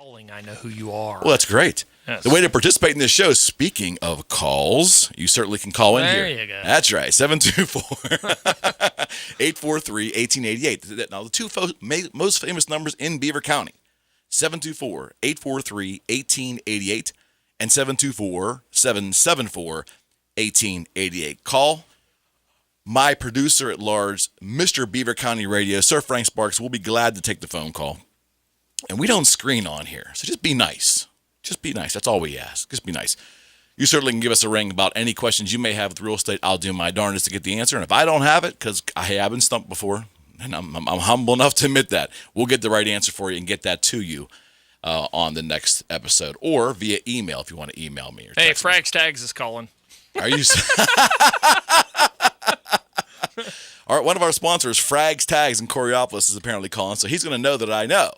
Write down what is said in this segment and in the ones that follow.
calling, I know who you are. Well, that's great. Yes. The way to participate in this show, speaking of calls, you certainly can call in here. There you go. That's right, 724-843-1888. Now, the two most famous numbers in Beaver County, 724-843-1888 and 724-774-1888. Call my producer at large, Mr. Beaver County Radio, Sir Frank Sparks, will be glad to take the phone call. And we don't screen on here, so just be nice. Just be nice. That's all we ask. Just be nice. You certainly can give us a ring about any questions you may have with real estate. I'll do my darndest to get the answer. And if I don't have it, because I have been stumped before, and I'm humble enough to admit that, we'll get the right answer for you and get that to you on the next episode or via email if you want to email me. Or hey, text me. Frags Tags is calling. Are you? All right, one of our sponsors, Frags Tags in Coriopolis, is apparently calling, so he's going to know that I know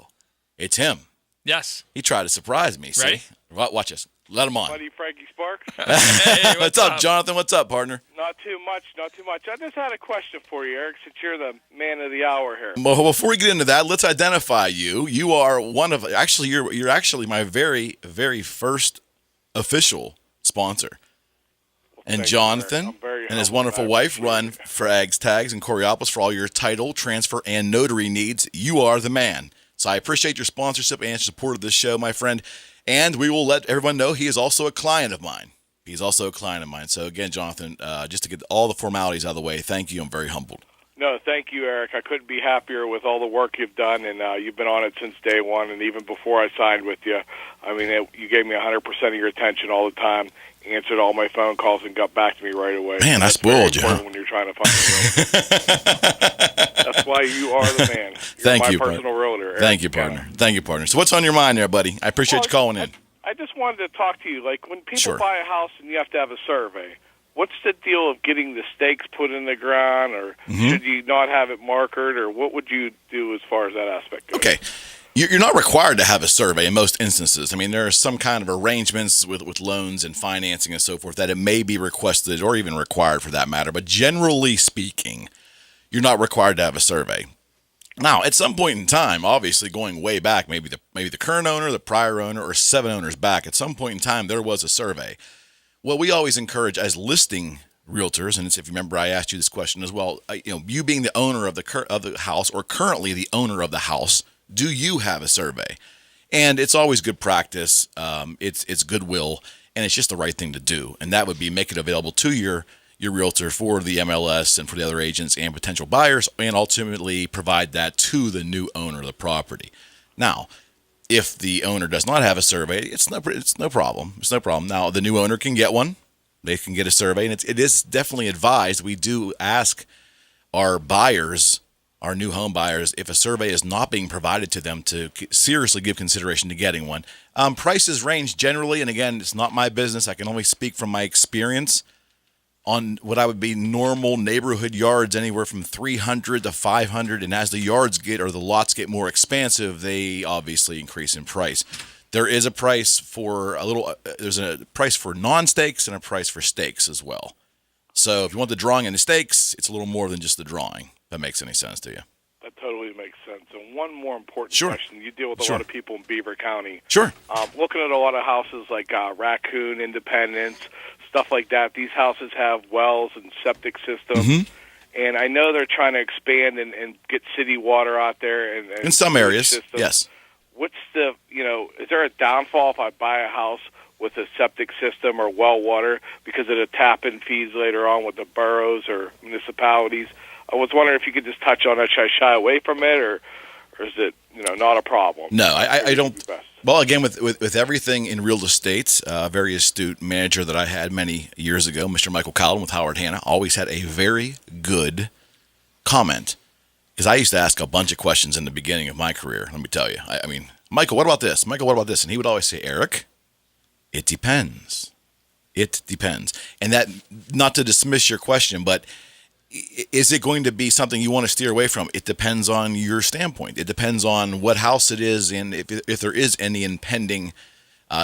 it's him. Yes. He tried to surprise me. See? Ready? Watch this. Let him on. Buddy Frankie Sparks. Hey, What's up, Jonathan? What's up, partner? Not too much. I just had a question for you, Eric, since you're the man of the hour here. Well, before we get into that, let's identify you. You are one of you're actually my very, very first official sponsor. And thank you, Jonathan Eric. I'm very and his humbled. wonderful I wife appreciate run it. Frags Tags in Coriopolis for all your title, transfer, and notary needs. You are the man. So I appreciate your sponsorship and support of this show, my friend. And we will let everyone know he is also a client of mine. So again, Jonathan, just to get all the formalities out of the way, thank you. I'm very humbled. No, thank you, Eric. I couldn't be happier with all the work you've done, and you've been on it since day one, and even before I signed with you. I mean, you gave me 100% of your attention all the time, answered all my phone calls, and got back to me right away. Man, I That's spoiled you, very huh? important when you're trying to find a realtor. That's why you are the man. You're Thank my you, personal realtor, Eric. Thank you, partner. Thank you, partner. So what's on your mind there, buddy? I appreciate you calling in. I just wanted to talk to you. Like, when people Sure. buy a house and you have to have a survey, what's the deal of getting the stakes put in the ground, or should you not have it markered, or what would you do as far as that aspect goes? Okay. You're not required to have a survey in most instances. I mean, there are some kind of arrangements with loans and financing and so forth that it may be requested or even required for that matter. But generally speaking, you're not required to have a survey. Now, at some point in time, obviously going way back, maybe the current owner, the prior owner, or 7 owners back, at some point in time, there was a survey. Well, we always encourage as listing realtors, and if you remember, I asked you this question as well. You being the owner of the house or currently the owner of the house, do you have a survey? And it's always good practice. It's goodwill, and it's just the right thing to do. And that would be make it available to your realtor for the MLS and for the other agents and potential buyers, and ultimately provide that to the new owner of the property. Now, if the owner does not have a survey, it's no problem. It's no problem. Now, the new owner can get one. They can get a survey, and it is definitely advised. We do ask our buyers, our new home buyers, if a survey is not being provided to them, to seriously give consideration to getting one. Prices range generally, and again, it's not my business. I can only speak from my experience on what I would be normal neighborhood yards, anywhere from $300 to $500. And as the yards get, or the lots get more expansive, they obviously increase in price. There is a price for there's a price for non-stakes and a price for stakes as well. So if you want the drawing and the stakes, it's a little more than just the drawing. If that makes any sense to you. That totally makes sense. And one more important Sure. question. You deal with a Sure. lot of people in Beaver County. Sure. Looking at a lot of houses like Raccoon, Independence, stuff like that, these houses have wells and septic systems. Mm-hmm. And I know they're trying to expand and get city water out there. And In some areas, systems. yes. What's is there a downfall if I buy a house with a septic system or well water because of the tap-in fees later on with the boroughs or municipalities? I was wondering if you could just touch on it. Should I shy away from it, or is it not a problem? No, I don't. Best. Well, again, with everything in real estate, a very astute manager that I had many years ago, Mr. Michael Cowden with Howard Hanna, always had a very good comment. Because I used to ask a bunch of questions in the beginning of my career, let me tell you. I mean, Michael, what about this? Michael, what about this? And he would always say, Eric, it depends. It depends. And that, not to dismiss your question, but is it going to be something you want to steer away from? It depends on your standpoint. It depends on what house it is and if there is any impending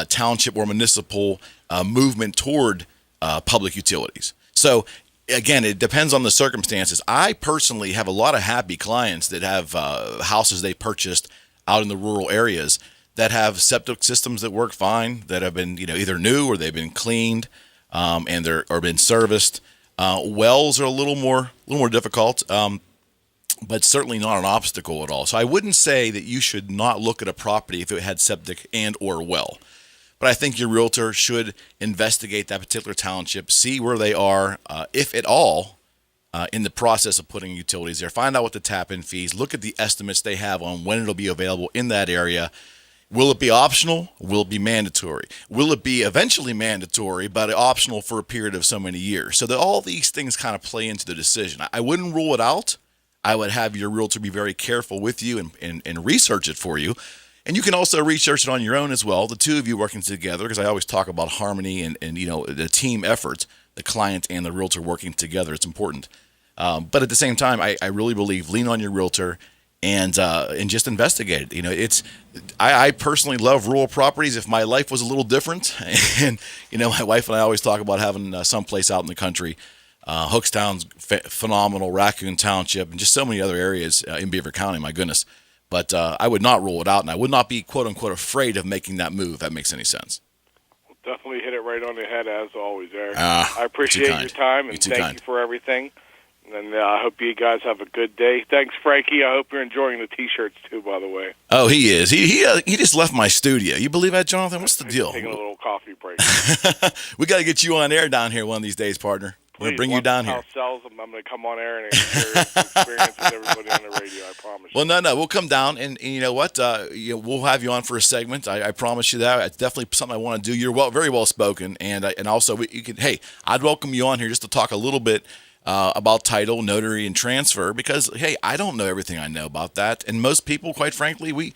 township or municipal movement toward public utilities. So, again, it depends on the circumstances. I personally have a lot of happy clients that have houses they purchased out in the rural areas that have septic systems that work fine, that have been, either new or they've been cleaned, and or been serviced. Wells are a little more difficult, but certainly not an obstacle at all. So I wouldn't say that you should not look at a property if it had septic and or well. But I think your realtor should investigate that particular township, see where they are, if at all, in the process of putting utilities there. Find out what the tap-in fees, look at the estimates they have on when it'll be available in that area. Will it be optional? Will it be mandatory? Will it be eventually mandatory, but optional for a period of so many years? So that all these things kind of play into the decision. I wouldn't rule it out. I would have your realtor be very careful with you and research it for you. And you can also research it on your own as well, the two of you working together, because I always talk about harmony and the team effort, the client and the realtor working together. It's important. But at the same time, I really believe lean on your realtor and just investigate it. I personally love rural properties. If my life was a little different, and my wife and I always talk about having someplace out in the country. Hookstown's phenomenal, Raccoon Township, and just so many other areas in Beaver County. My goodness. But I would not rule it out, and I would not be, quote-unquote, afraid of making that move, if that makes any sense. Well, definitely hit it right on the head, as always, Eric. I appreciate your time, and thank you for everything. And I hope you guys have a good day. Thanks, Frankie. I hope you're enjoying the T-shirts, too, by the way. Oh, he is. He just left my studio. You believe that, Jonathan? What's the deal? Taking a little coffee break. We got to get you on air down here one of these days, partner. We're going to bring you down here. Sells them, I'm going to come on air and share experience with everybody on the radio, I promise you. Well, no, we'll come down, and you know what? We'll have you on for a segment. I promise you that. It's definitely something I want to do. You're very well spoken, and also I'd welcome you on here just to talk a little bit about title, notary, and transfer, because, hey, I don't know everything I know about that, and most people, quite frankly, we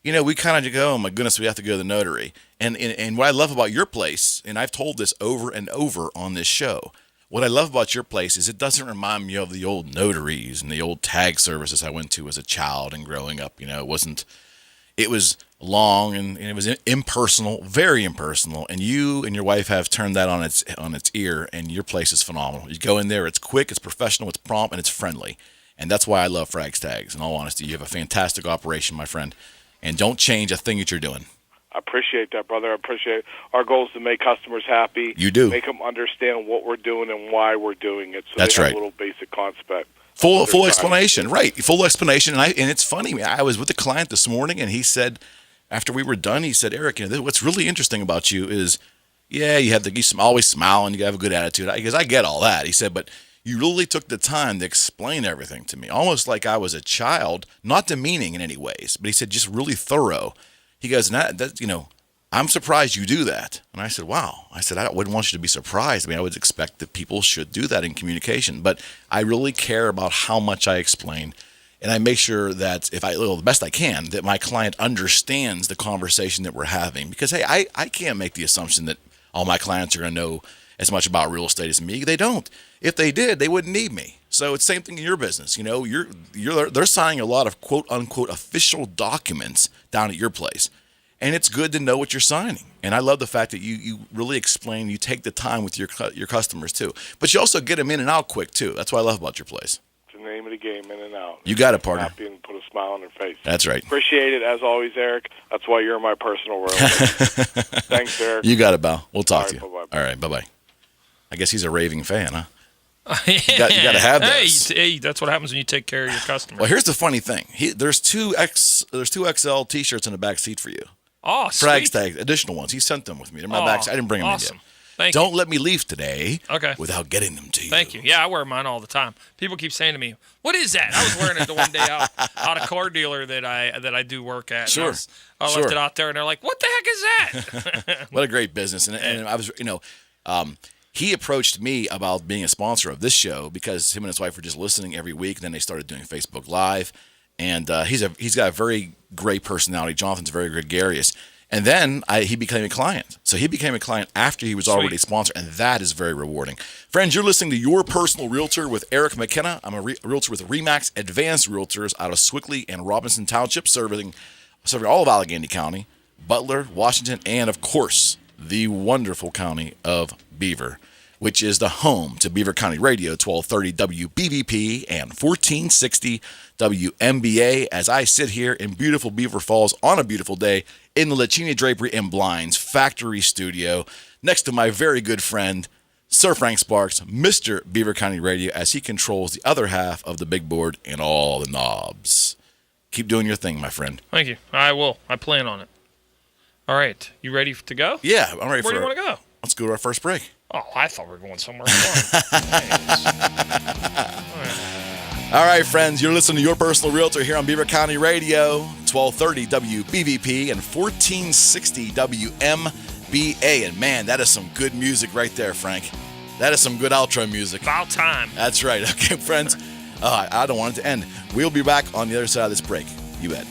kind of go, oh my goodness, we have to go to the notary. And what I love about your place, and I've told this over and over on this show, what I love about your place is it doesn't remind me of the old notaries and the old tag services I went to as a child and growing up. It was long and it was impersonal, very impersonal. And you and your wife have turned that on its ear, and your place is phenomenal. You go in there, it's quick, it's professional, it's prompt, and it's friendly. And that's why I love Frags Tags. In all honesty, you have a fantastic operation, my friend. And don't change a thing that you're doing. I appreciate that, brother. I appreciate it. Our goal is to make customers happy. You do. Make them understand what we're doing and why we're doing it. So that's they have right. a little basic concept. Full explanation, right? Full explanation. And it's funny. I was with a client this morning, and he said, after we were done, he said, Eric, what's really interesting about you is, you always smile and you have a good attitude. Because I get all that. He said, but you really took the time to explain everything to me, almost like I was a child, not demeaning in any ways, but he said just really thorough. He goes, I'm surprised you do that. And I said, wow. I said, I wouldn't want you to be surprised. I mean, I would expect that people should do that in communication, but I really care about how much I explain. And I make sure that the best I can, that my client understands the conversation that we're having. Because, hey, I can't make the assumption that all my clients are going to know as much about real estate as me. They don't. If they did, they wouldn't need me. So it's the same thing in your business. They're signing a lot of quote unquote official documents down at your place. And it's good to know what you're signing. And I love the fact that you really explain, you take the time with your customers too. But you also get them in and out quick too. That's what I love about your place. It's the name of the game, in and out. You got it, partner. Happy and put a smile on their face. That's right. Appreciate it, as always, Eric. That's why you're my personal role. Thanks, Eric. You got it, Bal. We'll talk to you. Bye-bye. All right, bye-bye. I guess he's a raving fan, huh? You got to have this. Hey, that's what happens when you take care of your customers. Well, here's the funny thing. There's two XL T-shirts in the back seat for you. Oh, sweet. Frags Tags, additional ones. He sent them with me. They're my back. I didn't bring them in yet. Thank you. Don't let me leave today Okay. without getting them to you. Thank you. Yeah, I wear mine all the time. People keep saying to me, "What is that?" I was wearing it the one day out a car dealer that I do work at. Sure. I left it out there, and they're like, "What the heck is that?" What a great business. And I was, he approached me about being a sponsor of this show because him and his wife were just listening every week. And then they started doing Facebook Live. And he's got a very great personality. Jonathan's very gregarious. And then he became a client. So he became a client after he was already a sponsor, and that is very rewarding. Friends, you're listening to Your Personal Realtor with Eric McKenna. I'm a realtor with RE/MAX Advanced Realtors out of Swickley and Robinson Township, serving all of Allegheny County, Butler, Washington, and, of course, the wonderful county of Beaver. which is the home to Beaver County Radio, 1230 WBVP and 1460 WMBA, as I sit here in beautiful Beaver Falls on a beautiful day in the Lacini Drapery and Blinds factory studio next to my very good friend, Sir Frank Sparks, Mr. Beaver County Radio, as he controls the other half of the big board and all the knobs. Keep doing your thing, my friend. Thank you. I will. I plan on it. All right. You ready to go? Yeah, I'm ready. Where do you want to go? Let's go to our first break. Oh, I thought we were going somewhere fun. All right, friends, you're listening to Your Personal Realtor here on Beaver County Radio, 1230 WBVP and 1460 WMBA. And man, that is some good music right there, Frank. That is some good outro music. About time. That's right. Okay, friends, I don't want it to end. We'll be back on the other side of this break. You bet.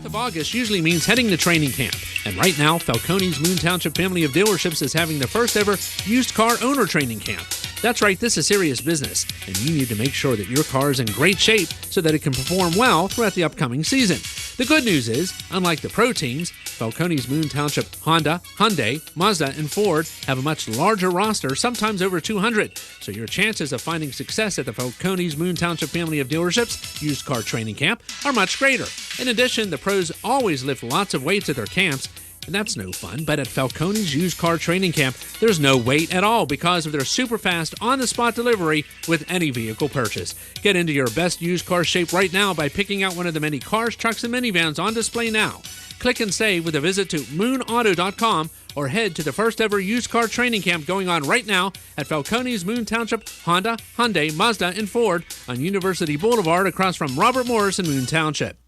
Of August usually means heading to training camp. And right now, Falcone's Moon Township family of dealerships is having the first ever used car owner training camp. That's right, this is serious business, and you need to make sure that your car is in great shape so that it can perform well throughout the upcoming season. The good news is, unlike the pro teams, Falcone's Moon Township Honda, Hyundai, Mazda, and Ford have a much larger roster, sometimes over 200. So your chances of finding success at the Falcone's Moon Township family of dealerships used car training camp are much greater. In addition, the pros always lift lots of weights at their camps, and that's no fun. But at Falcone's Used Car Training Camp, there's no wait at all because of their super fast on-the-spot delivery with any vehicle purchase. Get into your best used car shape right now by picking out one of the many cars, trucks, and minivans on display now. Click and save with a visit to moonauto.com or head to the first ever used car training camp going on right now at Falcone's Moon Township Honda, Hyundai, Mazda, and Ford on University Boulevard across from Robert Morris in Moon Township.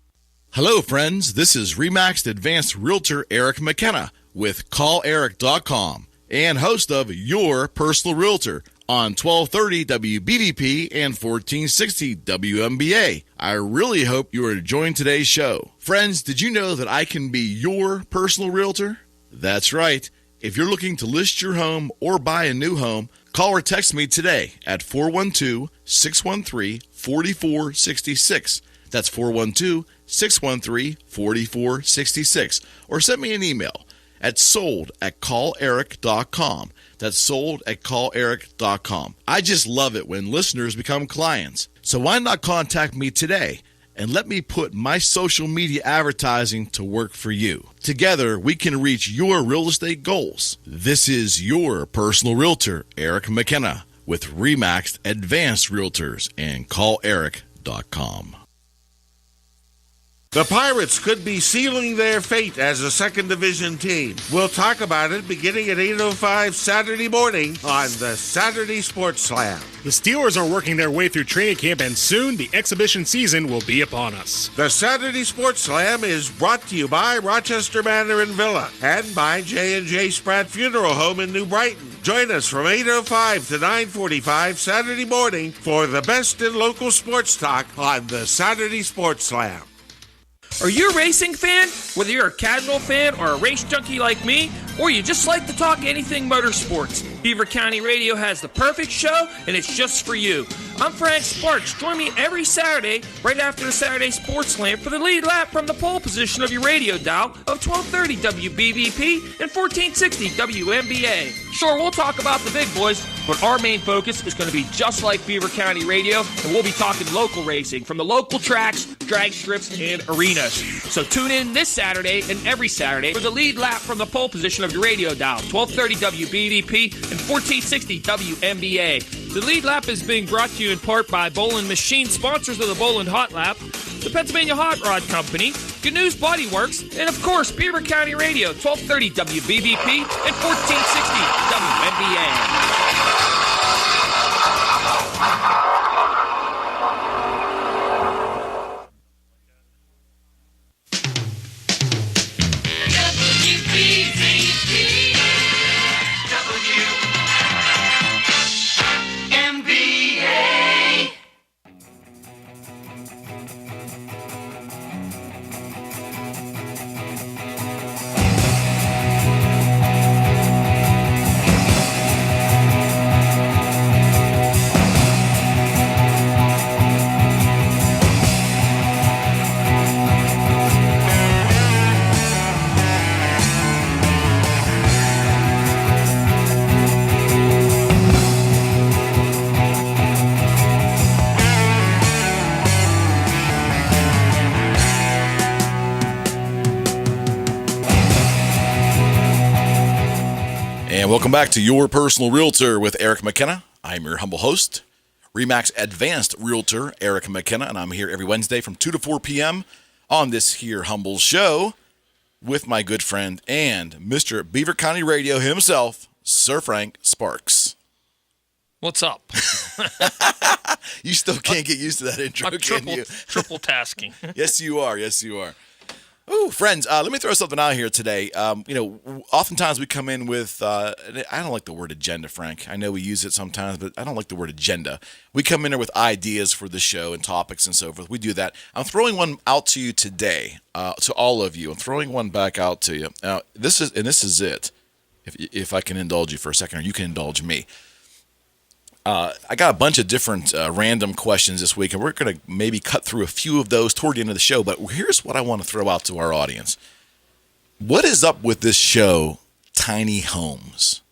Hello, friends. This is Remaxed Advanced Realtor Eric McKenna with CallEric.com and host of Your Personal Realtor on 1230 WBVP and 1460 WMBA. I really hope you are enjoying today's show. Friends, did you know that I can be your personal realtor? That's right. If you're looking to list your home or buy a new home, call or text me today at 412-613-4466. That's 412-613-4466. Or send me an email at sold@calleric.com. That's sold@calleric.com. I just love it when listeners become clients. So why not contact me today and let me put my social media advertising to work for you. Together, we can reach your real estate goals. This is your personal realtor, Eric McKenna, with Remaxed Advanced Realtors and CallEric.com. The Pirates could be sealing their fate as a second division team. We'll talk about it beginning at 8:05 Saturday morning on the Saturday Sports Slam. The Steelers are working their way through training camp, and soon the exhibition season will be upon us. The Saturday Sports Slam is brought to you by Rochester Manor and Villa and by J&J Spratt Funeral Home in New Brighton. Join us from 8:05 to 9:45 Saturday morning for the best in local sports talk on the Saturday Sports Slam. Are you a racing fan? Whether you're a casual fan or a race junkie like me, or you just like to talk anything motorsports, Beaver County Radio has the perfect show, and it's just for you. I'm Frank Sparks. Join me every Saturday, right after the Saturday Sports Slam, for the lead lap from the pole position of your radio dial of 1230 WBVP and 1460 WMBA. Sure, we'll talk about the big boys, but our main focus is going to be just like Beaver County Radio, and we'll be talking local racing from the local tracks, drag strips, and arenas. So tune in this Saturday and every Saturday for the lead lap from the pole position of your radio dial, 1230 WBVP and 1460 WMBA. The lead lap is being brought to you in part by Bowling Machine, sponsors of the Bowling Hot Lap, the Pennsylvania Hot Rod Company, Good News Body Works, and of course, Beaver County Radio, 1230 WBVP and 1460 WMBA. And welcome back to Your Personal Realtor with Eric McKenna. I'm your humble host, RE/MAX Advanced Realtor, Eric McKenna, and I'm here every Wednesday from 2 to 4 p.m. on this here humble show with my good friend and Mr. Beaver County Radio himself, Sir Frank Sparks. What's up? You still can't get used to that intro, I'm can you? triple tasking. Yes, you are. Yes, you are. Ooh, friends, let me throw something out here today. Oftentimes we come in with, I don't like the word agenda, Frank. I know we use it sometimes, but I don't like the word agenda. We come in here with ideas for the show and topics and so forth. We do that. I'm throwing one out to you today, to all of you. I'm throwing one back out to you. Now, this is it, if I can indulge you for a second, or you can indulge me. I got a bunch of different random questions this week, and we're going to maybe cut through a few of those toward the end of the show. But here's what I want to throw out to our audience. What is up with this show, Tiny Homes?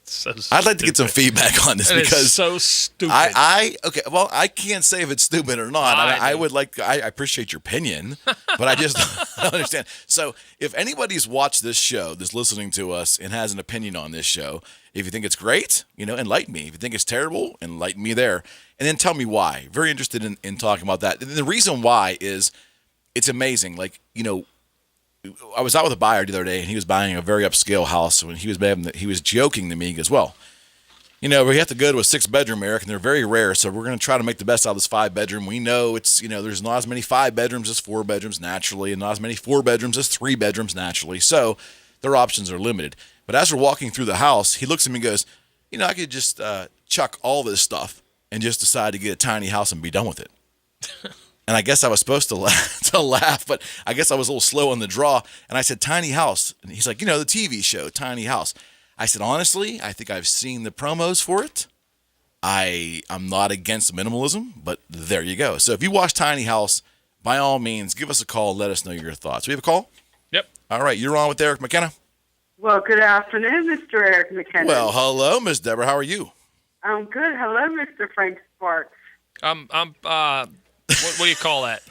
So I'd like to get some feedback on this because so stupid. Okay, well, I can't say if it's stupid or not. I appreciate your opinion, but I just don't understand. So if anybody's watched this show, that's listening to us and has an opinion on this show, if you think it's great, enlighten me. If you think it's terrible, enlighten me there. And then tell me why. Very interested in talking about that. And the reason why is it's amazing. I was out with a buyer the other day, and he was buying a very upscale house. When he was joking to me, he goes, "Well, we have to go to a 6-bedroom, Eric, and they're very rare. So we're going to try to make the best out of this 5-bedroom. We know it's there's not as many 5 bedrooms as 4 bedrooms naturally, and not as many 4 bedrooms as 3 bedrooms naturally. So their options are limited." But as we're walking through the house, he looks at me and goes, "I could just chuck all this stuff and just decide to get a tiny house and be done with it." And I guess I was supposed to laugh, but I guess I was a little slow on the draw. And I said, "Tiny house." And he's like, "The TV show, Tiny House." I said, "Honestly, I think I've seen the promos for it. I'm not against minimalism, but there you go." So if you watch Tiny House, by all means, give us a call. Let us know your thoughts. We have a call? Yep. All right. You're on with Eric McKenna. Well, good afternoon, Mr. Eric McKenna. Well, hello, Miss Deborah. How are you? I'm good. Hello, Mr. Frank Sparks. What do you call that?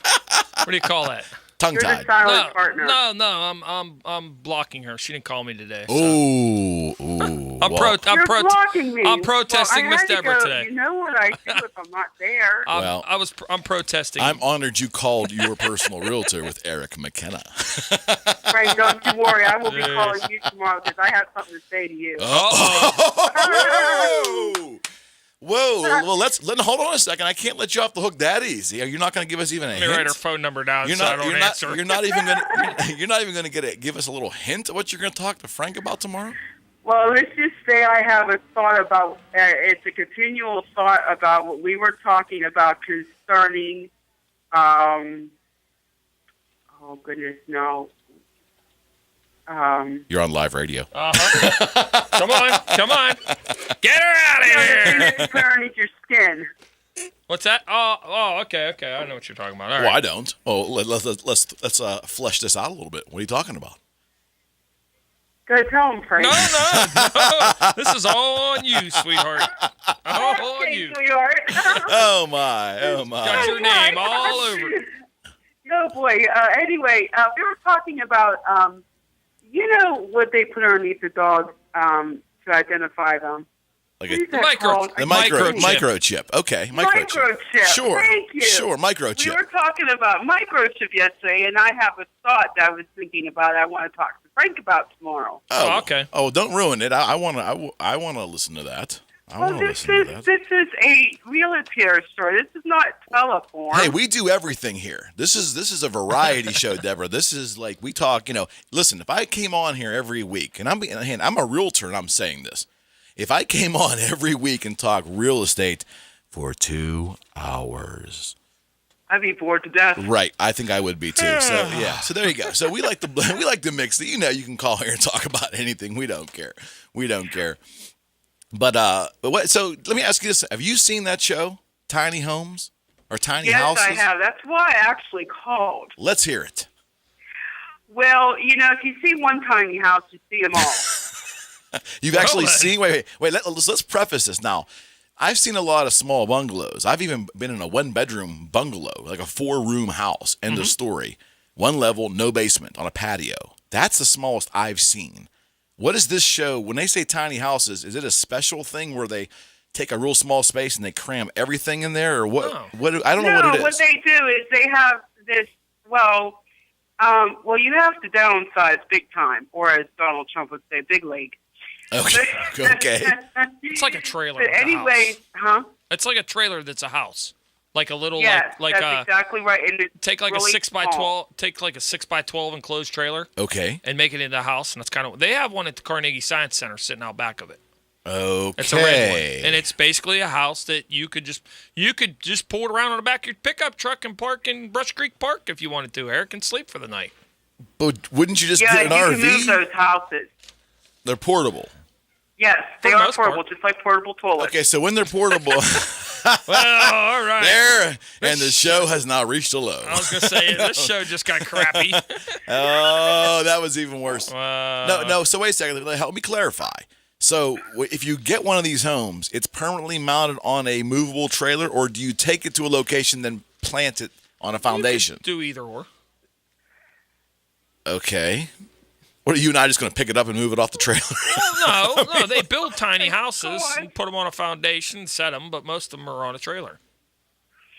What do you call that? Tongue-tied. You're the silent partner. No. I'm blocking her. She didn't call me today. So. Ooh. You're blocking me. I'm protesting Miss Deborah today. You know what I do if I'm not there. I'm protesting. I'm honored you called Your Personal Realtor with Eric McKenna. Frank, don't you worry. I will be calling you tomorrow because I have something to say to you. Whoa! Well, hold on a second. I can't let you off the hook that easy. You're not going to give us even a hint. Let me write her phone number down so I don't answer. You're not even going to give us a little hint of what you're going to talk to Frank about tomorrow. Well, let's just say I have a thought about. It's a continual thought about what we were talking about concerning. Oh goodness, no. You're on live radio. Come on. Get her out of here. Underneath your skin. What's that? Oh, okay. I know what you're talking about. All right. Well, I don't. Oh, let's flesh this out a little bit. What are you talking about? Go tell him, Frank. No. This is all on you, sweetheart. All on you. Sweetheart. Oh my. Got your name all over it. No, boy. Anyway, we were talking about, what they put underneath the dog to identify them. Like microchip. Okay, microchip. Sure. Thank you. Sure, microchip. We were talking about microchip yesterday, and I have a thought that I was thinking about. I want to talk to Frank about tomorrow. Oh, okay. Oh, don't ruin it. I want to listen to that. This is a realtor story. This is not telephone. Hey, we do everything here. This is a variety show, Deborah. This is like we talk. Listen, if I came on here every week, and I'm a realtor, and I'm saying this. If I came on every week and talked real estate for 2 hours, I'd be bored to death. Right, I think I would be too. So yeah, so there you go. So we like to mix it. You can call here and talk about anything. We don't care. But what? So let me ask you this: have you seen that show, Tiny Homes or Tiny Houses? Yes, I have. That's why I actually called. Let's hear it. Well, if you see one tiny house, you see them all. You've actually seen. Wait. Let's preface this now. I've seen a lot of small bungalows. I've even been in a 1-bedroom bungalow, like a 4-room house. End of story. 1 level, no basement, on a patio. That's the smallest I've seen. What is this show? When they say tiny houses, is it a special thing where they take a real small space and they cram everything in there, or what? No. What? I don't know what it is. What they do is they have this. You have to downsize big time, or as Donald Trump would say, big league. Okay. Okay. It's like a trailer. But anyway, It's like a trailer that's a house, like a little Yes, like that's exactly right. And it's take like really a 6x12, take like a 6x12 enclosed trailer, Okay. and make it into a house. And that's kind of they have one at the Carnegie Science Center sitting out back of it. Okay. It's a red one, and it's basically a house that you could just pull it around on the back of your pickup truck and park in Brush Creek Park if you wanted to. Eric, and sleep for the night. But wouldn't you just Yeah, get an you RV? can move those houses. They're portable. Yes, they For the are most portable, part. just like portable toilets. Okay, so when they're portable, Well, all right. there, and the show has now reached a low. I was gonna say this show just got crappy. Oh, that was even worse. No. So wait a second. Help me clarify. So if you get one of these homes, it's permanently mounted on a movable trailer, or do you take it to a location then plant it on a foundation? You could do either or. Okay. What are you and I just going to pick it up and move it off the trailer? Well, no, they build tiny houses and put them on a foundation, set them, but most of them are on a trailer.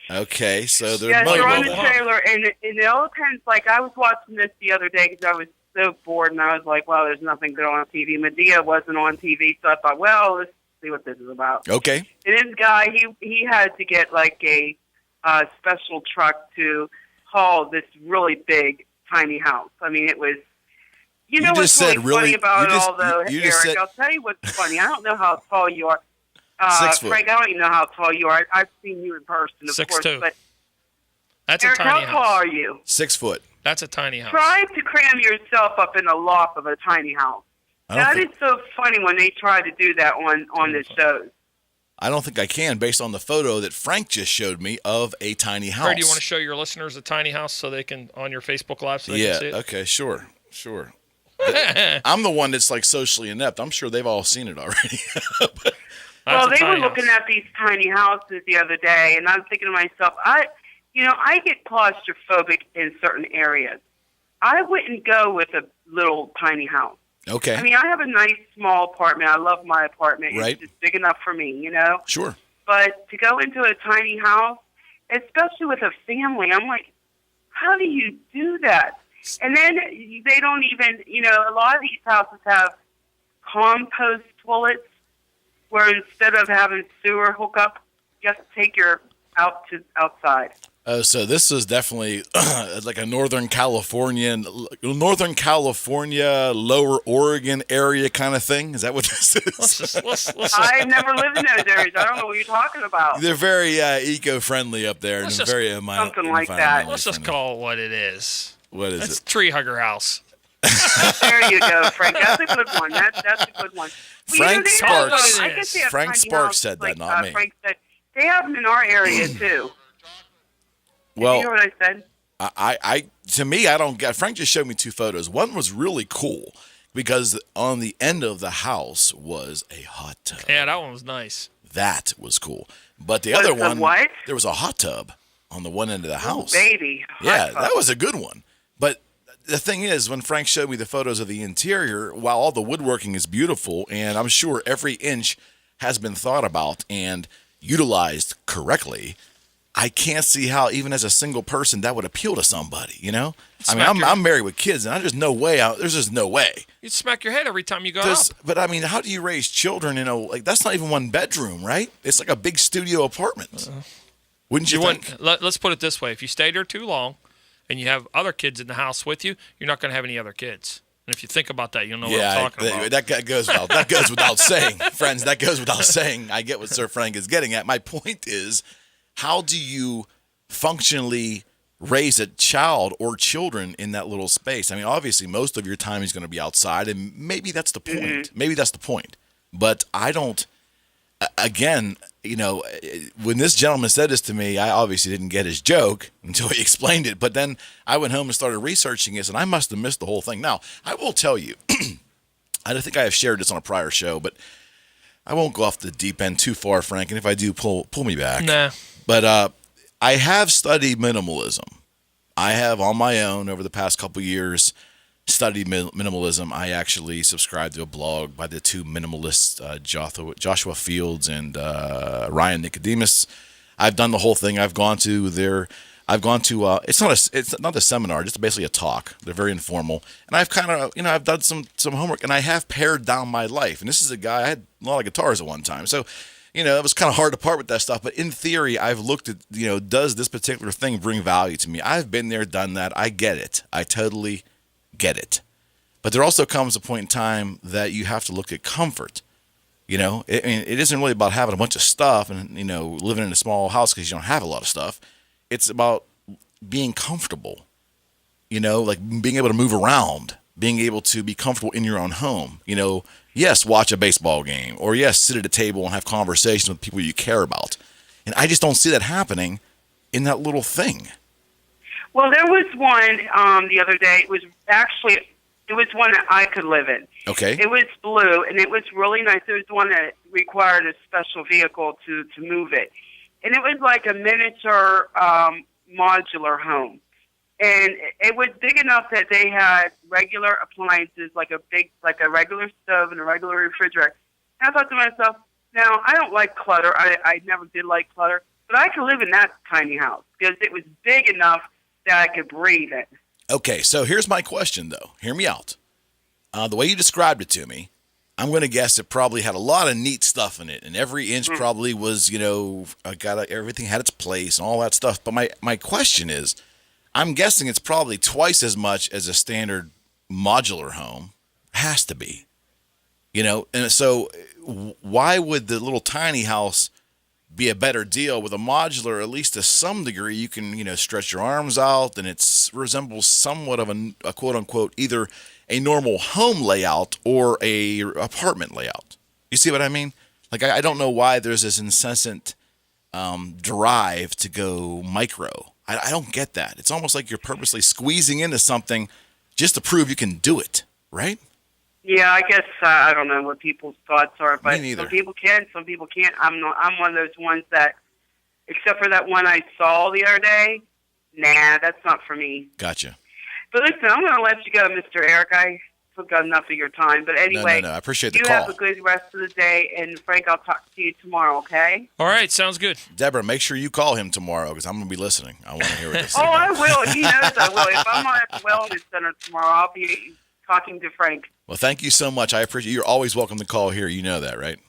Okay, so they're Yeah, they're on the mobile. trailer, and it all depends. Like, I was watching this the other day because I was so bored, and I was like, well, there's nothing good on TV. Medea wasn't on TV, so I thought, well, let's see what this is about. Okay. And this guy, he had to get, like, a special truck to haul this really big, tiny house. I mean, it was... You know what's just really funny about it all, though, you Eric? just said- I'll tell you what's funny. I don't know how tall you are. 6 foot. Frank, I don't even know how tall you are. I've seen you in person, of 6'2". course. But That's a Eric, tiny how tall house. are you? 6 foot. That's a tiny house. Try to cram yourself up in the loft of a tiny house. That is so funny when they try to do that on the shows. I don't think I can, based on the photo that Frank just showed me of a tiny house. Or do you want to show your listeners a tiny house so they can on your Facebook Live so they can see it? Okay, sure. I'm the one that's like socially inept. I'm sure they've all seen it already. Well, they were looking at these tiny houses the other day, and I'm thinking to myself, I get claustrophobic in certain areas. I wouldn't go with a little tiny house. Okay. I mean, I have a nice small apartment. I love my apartment. Right. It's just big enough for me, you know? Sure. But to go into a tiny house, especially with a family, I'm like, how do you do that? And then they don't even, a lot of these houses have compost toilets where instead of having sewer hookup, you have to take your outside. So this is definitely like a Northern California, Lower Oregon area kind of thing. Is that what this is? Let's I've never lived in those areas. I don't know what you're talking about. They're very eco-friendly up there, and Let's just- very something like that. let's just call it what it is. What is It's it? Tree Hugger House. There you go, Frank. That's a good one. That's a good one. Frank they Sparks- also- I guess they have Frank tiny Sparks houses said that, like, not me. Frank said they have them in our area too. Did you hear Well, what I said? to me, I don't get. Frank just showed me 2 photos. One was really cool because on the end of the house was a hot tub. Yeah, that one was nice. That was cool. But the Was other the one, what? there was a hot tub on the one end of the house. Baby. Yeah, that was a good one. But the thing is, when Frank showed me the photos of the interior, while all the woodworking is beautiful, and I'm sure every inch has been thought about and utilized correctly, I can't see how, even as a single person, that would appeal to somebody, I mean, I'm married with kids, and there's just no way. You'd smack your head every time you got up. But, I mean, how do you raise children that's not even one bedroom, right? It's like a big studio apartment. Wouldn't you think? Let's put it this way. If you stay there too long and you have other kids in the house with you, you're not going to have any other kids. And if you think about that, you'll know what I'm talking about. That goes without saying. Friends, that goes without saying. I get what Sir Frank is getting at. My point is, how do you functionally raise a child or children in that little space? I mean, obviously, most of your time is going to be outside, and maybe that's the point. Mm-hmm. Maybe that's the point. But I don't. Again, when this gentleman said this to me, I obviously didn't get his joke until he explained it. But then I went home and started researching this, and I must have missed the whole thing. Now, I will tell you, I don't think I have shared this on a prior show, but I won't go off the deep end too far, Frank. And if I do, pull me back. Nah. But I have studied minimalism. I have on my own over the past couple years study minimalism, I actually subscribe to a blog by the two minimalists, Joshua Fields and Ryan Nicodemus. I've done the whole thing. I've gone to it's not a seminar, just basically a talk. They're very informal. And I've kind of, I've done some homework, and I have pared down my life. And this is a guy, I had a lot of guitars at one time. So, it was kind of hard to part with that stuff. But in theory, I've looked at, does this particular thing bring value to me? I've been there, done that. I get it. I totally get it. But there also comes a point in time that you have to look at comfort. It isn't really about having a bunch of stuff and, living in a small house because you don't have a lot of stuff. It's about being comfortable, like being able to move around, being able to be comfortable in your own home. Yes, watch a baseball game, or yes, sit at a table and have conversations with people you care about. And I just don't see that happening in that little thing. Well, there was one the other day. It was one that I could live in. Okay. It was blue, and it was really nice. It was one that required a special vehicle to move it. And it was like a miniature modular home. And it was big enough that they had regular appliances, like a regular stove and a regular refrigerator. And I thought to myself, now, I don't like clutter. I never did like clutter. But I could live in that tiny house because it was big enough that I could breathe in. Okay, so here's my question, though. Hear me out. The way you described it to me, I'm going to guess it probably had a lot of neat stuff in it, and every inch probably was, everything had its place and all that stuff. But my question is, I'm guessing it's probably twice as much as a standard modular home. Has to be. And so why would the little tiny house be a better deal with a modular? At least to some degree, you can, stretch your arms out, and it resembles somewhat of a quote-unquote either a normal home layout or a apartment layout. You see what I mean? Like, I don't know why there's this incessant drive to go micro. I don't get that. It's almost like you're purposely squeezing into something just to prove you can do it, right? Yeah, I guess I don't know what people's thoughts are, but Me neither. some people can, some people can't. I'm one of those ones that, except for that one I saw the other day, nah, that's not for me. Gotcha. But listen, I'm going to let you go, Mr. Eric. I took enough of your time. But anyway, no, I appreciate the you call. have a good rest of the day, and Frank, I'll talk to you tomorrow, okay? All right, sounds good. Deborah, make sure you call him tomorrow because I'm going to be listening. I want to hear what this is. Oh, I will. He knows I will. If I'm at the Wellness Center tomorrow, I'll be talking to Frank. Well, thank you so much. I appreciate you're always welcome to call here. You know that, right?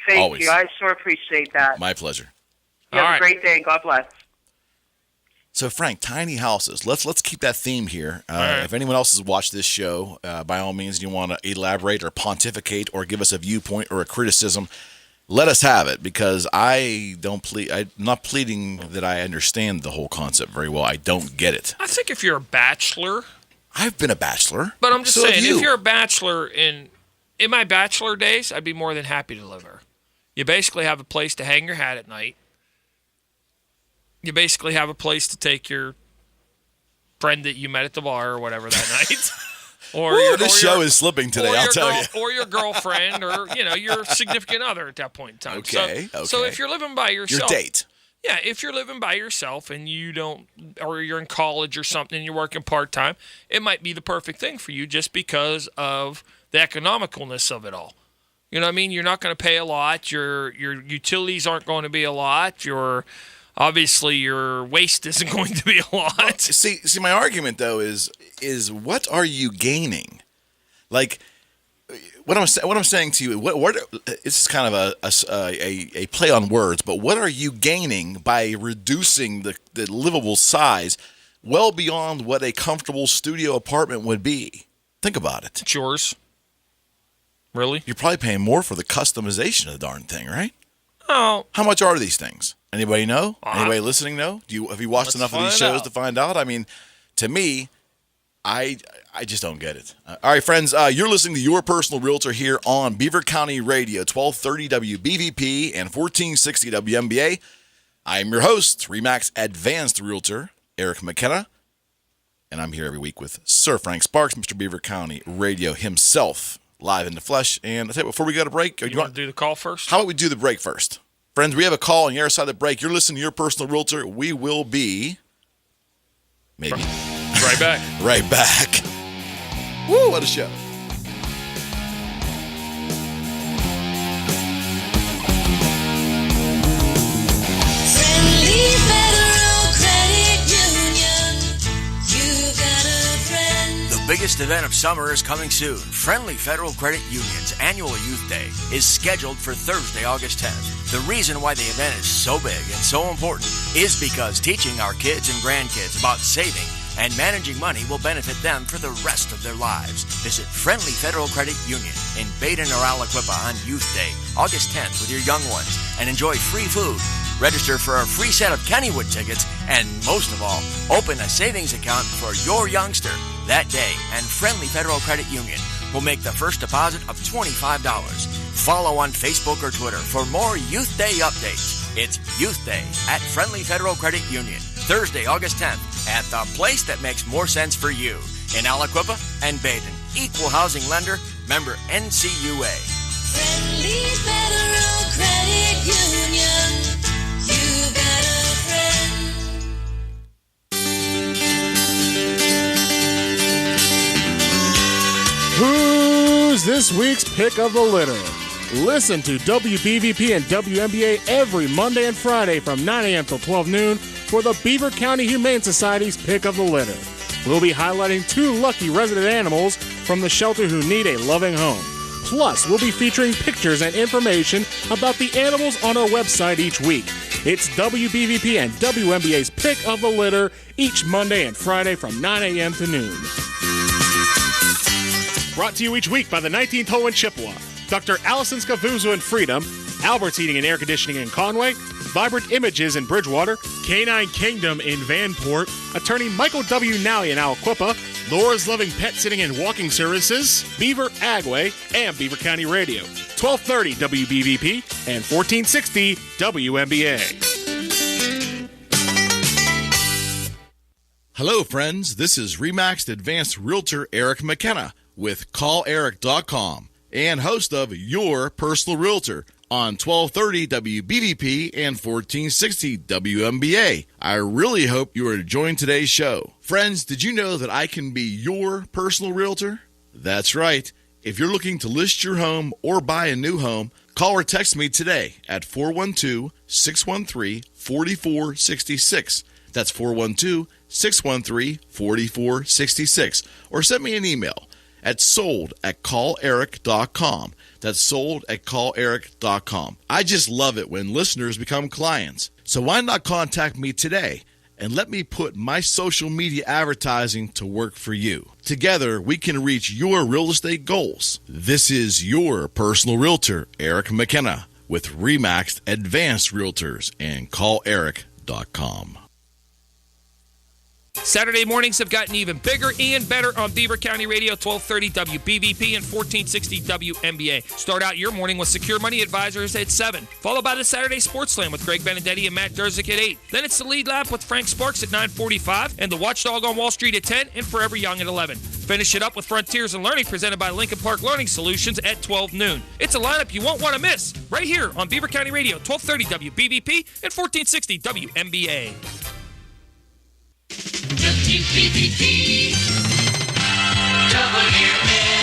Thank always. you. I sure appreciate that. My pleasure. You have All a right. great day. God bless. So, Frank, tiny houses. Let's keep that theme here. right. If anyone else has watched this show, by all means, you want to elaborate or pontificate or give us a viewpoint or a criticism, let us have it, because I'm not pleading that I understand the whole concept very well. I don't get it. I think if you're a bachelor, I've been a bachelor. but I'm just So have saying, you. if you're a bachelor in my bachelor days, I'd be more than happy to live here. You basically have a place to hang your hat at night. You basically have a place to take your friend that you met at the bar or whatever that night. This show is slipping today, I'll tell you. Or your girlfriend, or your significant other at that point in time. Okay. So if you're living by yourself, Your date. yeah, if you're living by yourself and you don't, or you're in college or something and you're working part-time, it might be the perfect thing for you just because of the economicalness of it all. You know what I mean? You're not going to pay a lot. Your utilities aren't going to be a lot. Obviously your waste isn't going to be a lot. See, my argument though is what are you gaining? Like, what I'm saying to you, what this is kind of a play on words, but what are you gaining by reducing the livable size well beyond what a comfortable studio apartment would be? Think about it. It's yours. Really? You're probably paying more for the customization of the darn thing, right? Oh, How much are these things? Anybody know? Anybody listening know? Have you watched Let's enough of these find shows out. to find out? I mean, to me, I just don't get it. All right, friends, you're listening to Your Personal Realtor here on Beaver County Radio, 1230 WBVP and 1460 WMBA. I am your host, RE/MAX Advanced Realtor, Eric McKenna, and I'm here every week with Sir Frank Sparks, Mr. Beaver County Radio himself, live in the flesh. And I tell you, before we go to break, you want to do the call first? how about we do the break first? Friends, we have a call on the other side of the break. You're listening to Your Personal Realtor. We will be maybe Right back. right back. Woo, what a show. Friendly Federal Credit Union. You've got a friend. The biggest event of summer is coming soon. Friendly Federal Credit Union's annual Youth Day is scheduled for Thursday, August 10th. The reason why the event is so big and so important is because teaching our kids and grandkids about saving and managing money will benefit them for the rest of their lives. Visit Friendly Federal Credit Union in Baden or Aliquippa on Youth Day, August 10th with your young ones and enjoy free food. Register for a free set of Kennywood tickets and, most of all, open a savings account for your youngster that day, and Friendly Federal Credit Union will make the first deposit of $25. Follow on Facebook or Twitter for more Youth Day updates. It's Youth Day at Friendly Federal Credit Union, Thursday, August 10th, at the place that makes more sense for you in Aliquippa and Baden. Equal housing lender, member NCUA. Friendly Federal Credit Union. You got a friend. Who's this week's pick of the litter? Listen to WBVP and WMBA every Monday and Friday from 9 a.m. till 12 noon for the Beaver County Humane Society's pick of the litter. We'll be highlighting 2 lucky resident animals from the shelter who need a loving home. Plus, we'll be featuring pictures and information about the animals on our website each week. It's WBVP and WMBA's pick of the litter each Monday and Friday from 9 a.m. to noon. Brought to you each week by the 19th Hole in Chippewa, Dr. Allison Scavuzzo in Freedom, Albert's Heating and Air Conditioning in Conway, Vibrant Images in Bridgewater, Canine Kingdom in Vanport, Attorney Michael W. Nally in Aliquippa, Laura's Loving Pet Sitting and Walking Services, Beaver Agway, and Beaver County Radio, 1230 WBVP and 1460 WMBA. Hello, friends. This is Remaxed Advanced Realtor Eric McKenna with CallEric.com and host of Your Personal Realtor on 1230 WBVP and 1460 WMBA. I really hope you are enjoying today's show. Friends, did you know that I can be your personal realtor? That's right. If you're looking to list your home or buy a new home, call or text me today at 412-613-4466. That's 412-613-4466. Or send me an email at sold@calleric.com. That's sold@calleric.com. I just love it when listeners become clients. So why not contact me today and let me put my social media advertising to work for you. Together, we can reach your real estate goals. This is your personal realtor, Eric McKenna, with Remaxed Advanced Realtors and CallEric.com. Saturday mornings have gotten even bigger and better on Beaver County Radio, 1230 WBVP and 1460 WMBA. Start out your morning with Secure Money Advisors at 7, followed by the Saturday Sports Slam with Greg Benedetti and Matt Durzik at 8. Then it's the Lead Lap with Frank Sparks at 9:45 and the Watchdog on Wall Street at 10 and Forever Young at 11. Finish it up with Frontiers and Learning presented by Lincoln Park Learning Solutions at 12 noon. It's a lineup you won't want to miss right here on Beaver County Radio, 1230 WBVP and 1460 WMBA. WBVP, WMBA.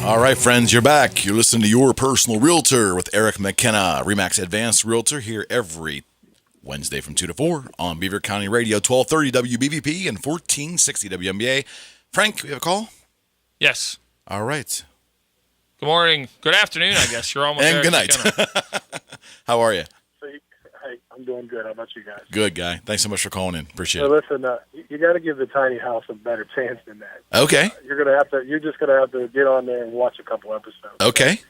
All right, friends, you're back. You're listening to Your Personal Realtor with Eric McKenna, Remax Advanced Realtor, here every Wednesday from 2 to 4 on Beaver County Radio, 1230 WBVP and 1460 WMBA. Frank, we have a call? Yes. All right. Good morning. Good afternoon, I guess. You're almost and there. good night. How are you? Hey, I'm doing good. How about you guys? Good, guy. Thanks so much for calling in. Appreciate So it. listen, you got to give the tiny house a better chance than that. Okay. You're just gonna have to get on there and watch a couple episodes. Okay.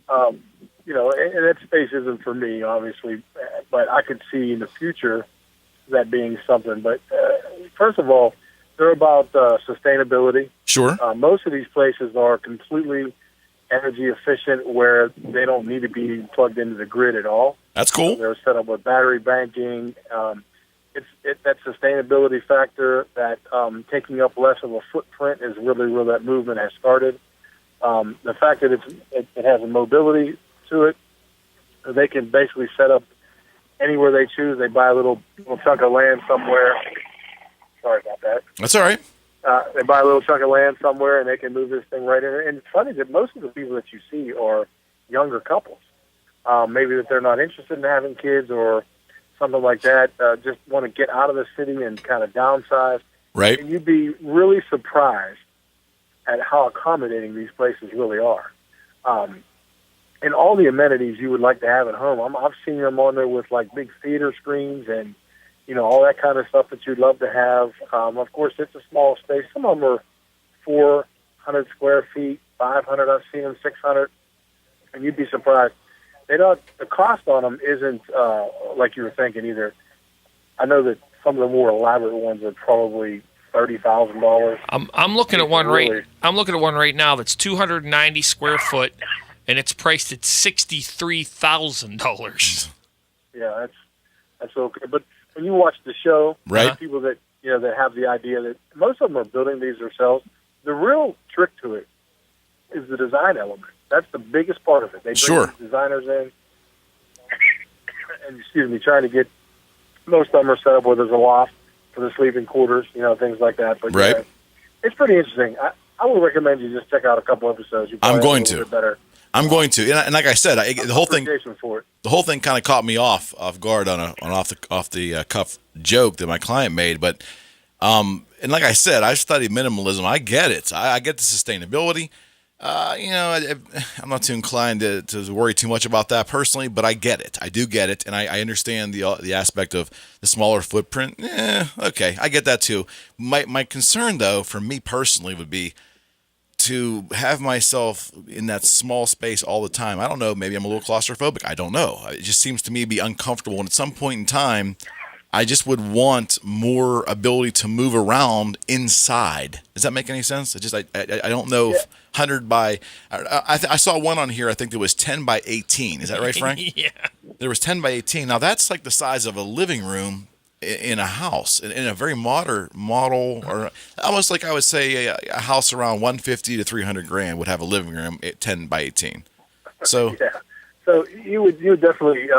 And that space isn't for me, obviously, but I could see in the future that being something. But first of all, They're about sustainability. Sure. Most of these places are completely energy efficient, where they don't need to be plugged into the grid at all. That's cool. They're set up with battery banking. It's that sustainability factor, that taking up less of a footprint is really where that movement has started. The fact that it has a mobility to it, they can basically set up anywhere they choose. They buy a little chunk of land somewhere. Sorry about that. That's all right. They buy a little chunk of land somewhere, and they can move this thing right in. And it's funny that most of the people that you see are younger couples. Maybe that they're not interested in having kids or something like that, just want to get out of the city and kind of downsize. Right. And you'd be really surprised at how accommodating these places really are. And all the amenities you would like to have at home. I've seen them on there with like big theater screens and, all that kind of stuff that you'd love to have. Of course, it's a small space. Some of them are 400 square feet, 500. I've seen them 600, and you'd be surprised. The cost on them isn't like you were thinking either. I know that some of the more elaborate ones are probably $30,000. I'm looking at one right now that's 290 square foot, and it's priced at $63,000. Yeah, that's okay. But when you watch the show, right, people that that have the idea that most of them are building these themselves. The real trick to it is the design element. That's the biggest part of it. They bring designers in, and trying to get most of them are set up where there's a loft for the sleeping quarters, things like that. But right, it's pretty interesting. I would recommend you just check out a couple episodes. I'm going to. I'm going to, and like I said, the whole thing kind of caught me off guard on an off the cuff joke that my client made. But and like I said, I've studied minimalism. I get it. I get the sustainability. I'm not too inclined to worry too much about that personally, but I get it. I do get it, and I understand the aspect of the smaller footprint. Okay, I get that too. My concern, though, for me personally, would be to have myself in that small space all the time. I don't know, maybe I'm a little claustrophobic. I don't know. It just seems to me to be uncomfortable, and at some point in time, I just would want more ability to move around inside. Does that make any sense? I don't know if 100 by... I saw one on here, I think there was 10 by 18. Is that right, Frank? Yeah. There was 10 by 18. Now, that's like the size of a living room in a house, in a very modern model, or almost like I would say a house around 150 to 300 grand would have a living room at 10 by 18. So, so you would definitely.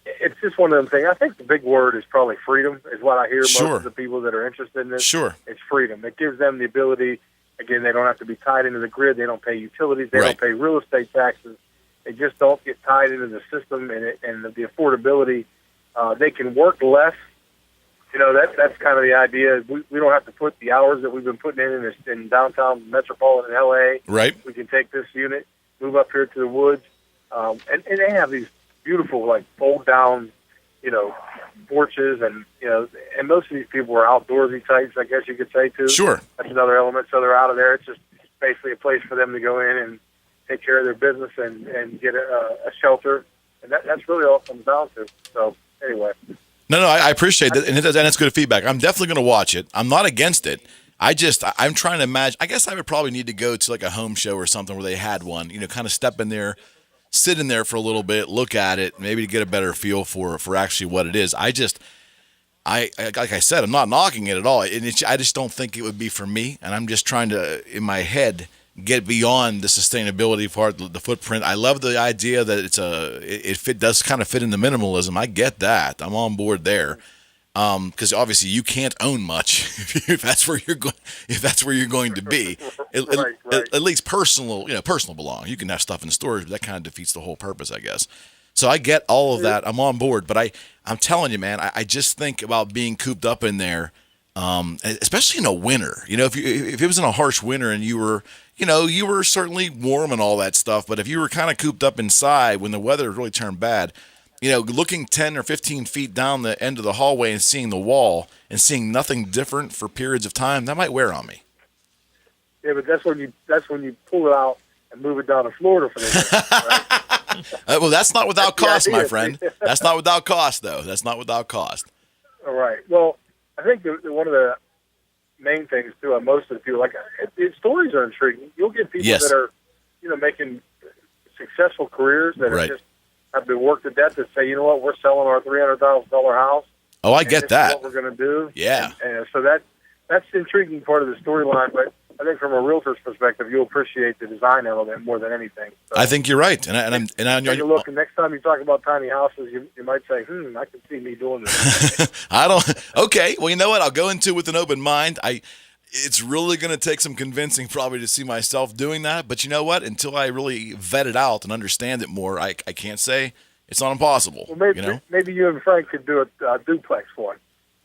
It's just one of them things. I think the big word is probably freedom. Is what I hear most of the people that are interested in this. Sure, it's freedom. It gives them the ability. Again, they don't have to be tied into the grid. They don't pay utilities. They don't pay real estate taxes. They just don't get tied into the system and the affordability. They can work less. That's kind of the idea. We don't have to put the hours that we've been putting in downtown metropolitan LA. Right. We can take this unit, move up here to the woods, and they have these beautiful fold down, porches, and and most of these people are outdoorsy types, I guess you could say too. Sure. That's another element. So they're out of there. It's just basically a place for them to go in and take care of their business and get a shelter, and that's really all it comes down to. So anyway. No, I appreciate that, and that's good feedback. I'm definitely going to watch it. I'm not against it. I'm trying to imagine. I guess I would probably need to go to like a home show or something where they had one. Kind of step in there, sit in there for a little bit, look at it, maybe to get a better feel for actually what it is. Like I said, I'm not knocking it at all. I just don't think it would be for me, and I'm just trying to, in my head, get beyond the sustainability part, the footprint. I love the idea that it does kind of fit into minimalism. I get that. I'm on board there. Because obviously you can't own much if that's where you're going to be. At least personal belongings. You can have stuff in storage, but that kind of defeats the whole purpose, I guess. So I get all of that. I'm on board, but I'm telling you, man, I just think about being cooped up in there, especially in a winter. If it was in a harsh winter and you were certainly warm and all that stuff, but if you were kind of cooped up inside when the weather really turned bad, looking 10 or 15 feet down the end of the hallway and seeing the wall and seeing nothing different for periods of time, that might wear on me. Yeah, but that's when you pull it out and move it down to Florida for the right? Well, that's not without cost, my friend. That's not without cost, though. That's not without cost. All right. Well, I think one of the main things too. Most of the people, the stories are intriguing. You'll get people Yes. that are, making successful careers that Right. are just have been worked to death that say, you know what, we're selling our $300,000 house. Oh, I and get this that. Is what we're going to do. Yeah. And so that's the intriguing part of the storyline. But I think from a realtor's perspective, you'll appreciate the design element more than anything. So, I think you're right, and I take a look, and next time you talk about tiny houses, you might say, I can see me doing this. I don't. Okay, well, you know what? I'll go into it with an open mind. It's really going to take some convincing probably to see myself doing that. But you know what? Until I really vet it out and understand it more, I can't say it's not impossible. Well, maybe, you know? maybe you and Frank could do a duplex one.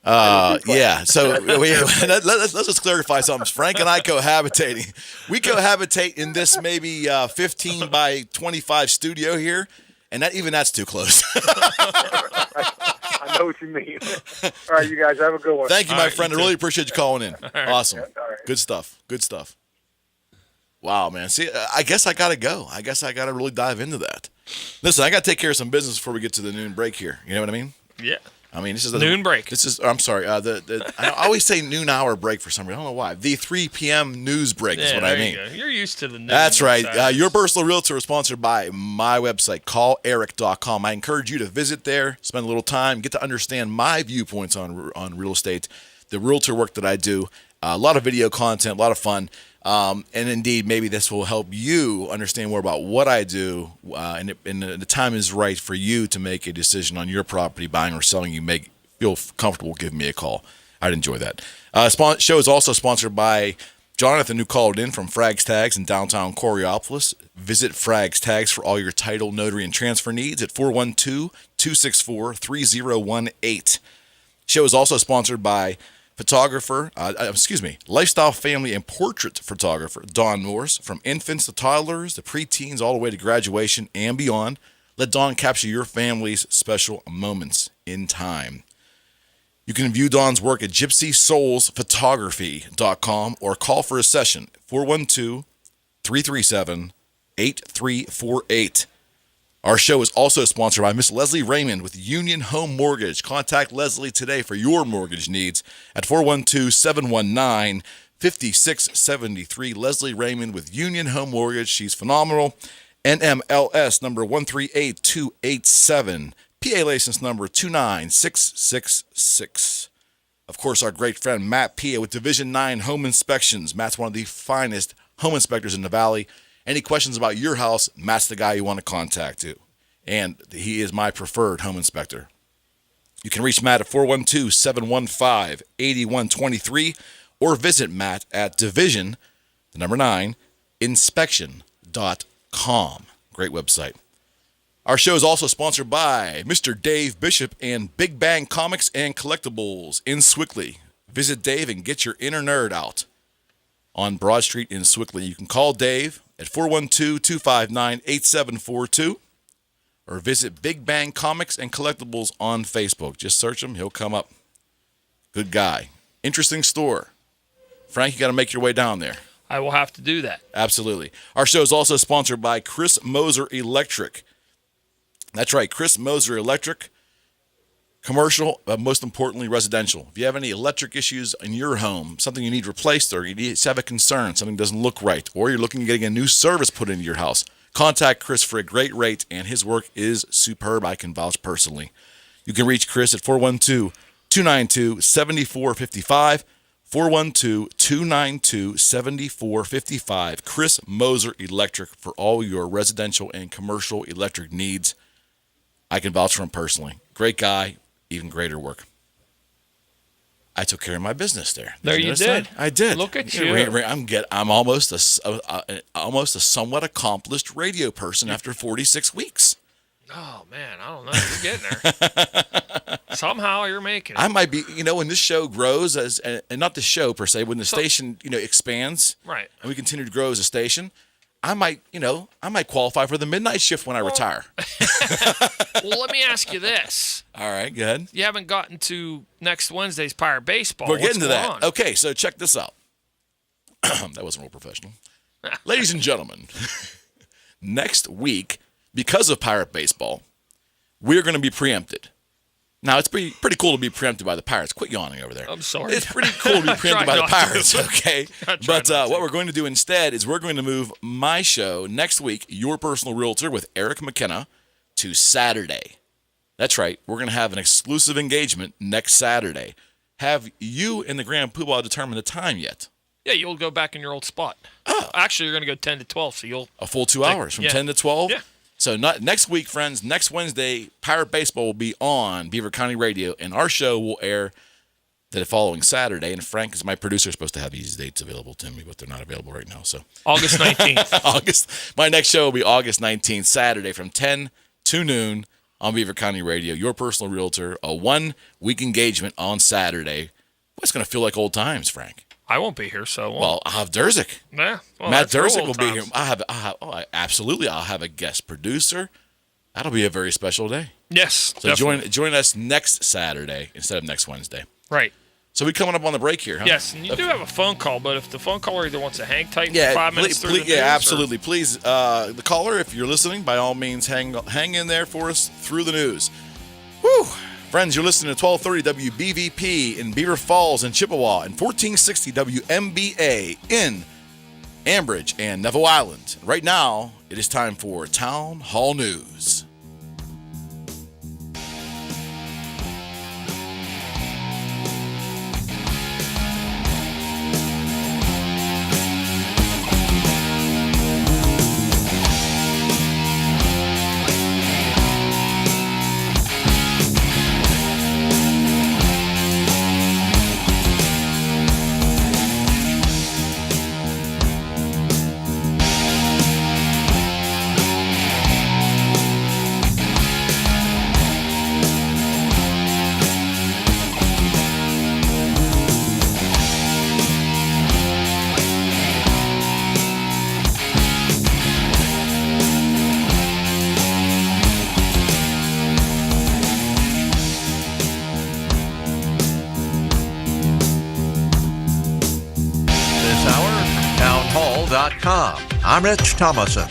Yeah. So let's just clarify something. Frank and I cohabitating. We cohabitate in this maybe 15 by 25 studio here, and that's too close. I know what you mean. All right, you guys have a good one. Thank you, my friend. I really appreciate you calling in. Awesome. Yeah, all right. Good stuff. Good stuff. Wow, man. See, I guess I got to go. I guess I got to really dive into that. Listen, I got to take care of some business before we get to the noon break here. You know what I mean? Yeah. I mean, this is Noon break. I'm sorry. I always say noon hour break for some reason. I don't know why. The 3 p.m. news break is what I mean. You're used to the noon. That's right. Saturdays. Your Personal Realtor is sponsored by my website, calleric.com. I encourage you to visit there, spend a little time, get to understand my viewpoints on real estate, the realtor work that I do, a lot of video content, a lot of fun. And indeed, maybe this will help you understand more about what I do, and the time is right for you to make a decision on your property, buying or selling. You feel comfortable giving me a call. I'd enjoy that. Show is also sponsored by Jonathan, who called in from Frags Tags in downtown Coriopolis. Visit Frags Tags for all your title, notary, and transfer needs at 412-264-3018. Show is also sponsored by lifestyle, family, and portrait photographer Dawn Morse. From infants to toddlers, to preteens, all the way to graduation and beyond, let Dawn capture your family's special moments in time. You can view Dawn's work at gypsysoulsphotography.com or call for a session, 412-337-8348. Our show is also sponsored by Miss Leslie Raymond with Union Home Mortgage. Contact Leslie today for your mortgage needs at 412-719-5673. Leslie Raymond with Union Home Mortgage. She's phenomenal. NMLS number 138287. PA license number 29666. Of course, our great friend Matt Pia with Division 9 Home Inspections. Matt's one of the finest home inspectors in the Valley. Any questions about your house, Matt's the guy you want to contact too. And he is my preferred home inspector. You can reach Matt at 412-715-8123 or visit Matt at Division, 9, inspection.com. Great website. Our show is also sponsored by Mr. Dave Bishop and Big Bang Comics and Collectibles in Swickley. Visit Dave and get your inner nerd out on Broad Street in Swickley. You can call Dave at 412-259-8742 or visit Big Bang Comics and Collectibles on Facebook. Just search him. He'll come up. Good guy. Interesting store. Frank, you got to make your way down there. I will have to do that. Absolutely. Our show is also sponsored by Chris Moser Electric. That's right, Chris Moser Electric. Commercial, but most importantly, residential. If you have any electric issues in your home, something you need replaced, or you just have a concern, something doesn't look right, or you're looking at getting a new service put into your house, contact Chris for a great rate, and his work is superb. I can vouch personally. You can reach Chris at 412-292-7455, 412-292-7455. Chris Moser Electric for all your residential and commercial electric needs. I can vouch for him personally. Great guy. Even greater work. I took care of my business there. There you did. I did. Look at you. I'm almost a somewhat accomplished radio person after 46 weeks. Oh man, I don't know. You're getting there. Somehow you're making it. I might be. When this show grows and not the show per se, when the station expands, right, and we continue to grow as a station, I might qualify for the midnight shift when I retire. Well, let me ask you this. All right, go ahead. You haven't gotten to next Wednesday's Pirate Baseball. We're getting to that. On? Okay, so check this out. That wasn't real professional. Ladies and gentlemen, next week, because of Pirate Baseball, we're going to be preempted. Now, it's pretty cool to be preempted by the Pirates. Quit yawning over there. I'm sorry. It's pretty cool to be preempted by the Pirates, okay? But what we're going to do instead is we're going to move my show next week, Your Personal Realtor with Eric McKenna, to Saturday. That's right. We're going to have an exclusive engagement next Saturday. Have you and the Grand Poobah determined the time yet? Yeah, you'll go back in your old spot. Oh. Actually, you're going to go 10 to 12, so you'll... A full 2 hours from 10 to 12? Yeah. So next week, friends, next Wednesday, Pirate Baseball will be on Beaver County Radio, and our show will air the following Saturday. And Frank, is my producer, supposed to have these dates available to me, but they're not available right now. So August 19th. My next show will be August 19th, Saturday from 10 to noon on Beaver County Radio. Your Personal Realtor, a 1-week engagement on Saturday. It's going to feel like old times, Frank. I won't be here, so... Well, I'll have Durzik. Yeah. Well, Matt Durzik will be here. Absolutely. I'll have a guest producer. That'll be a very special day. Yes, So join us next Saturday instead of next Wednesday. Right. So we coming up on the break here, huh? Yes, and you do have a phone call, but if the phone caller either wants to hang tight for 5 minutes through the news... Yeah, absolutely. Please, the caller, if you're listening, by all means, hang in there for us through the news. Woo! Friends, you're listening to 1230 WBVP in Beaver Falls and Chippewa and 1460 WMBA in Ambridge and Neville Island. Right now, it is time for Town Hall News. I'm Rich Thomason.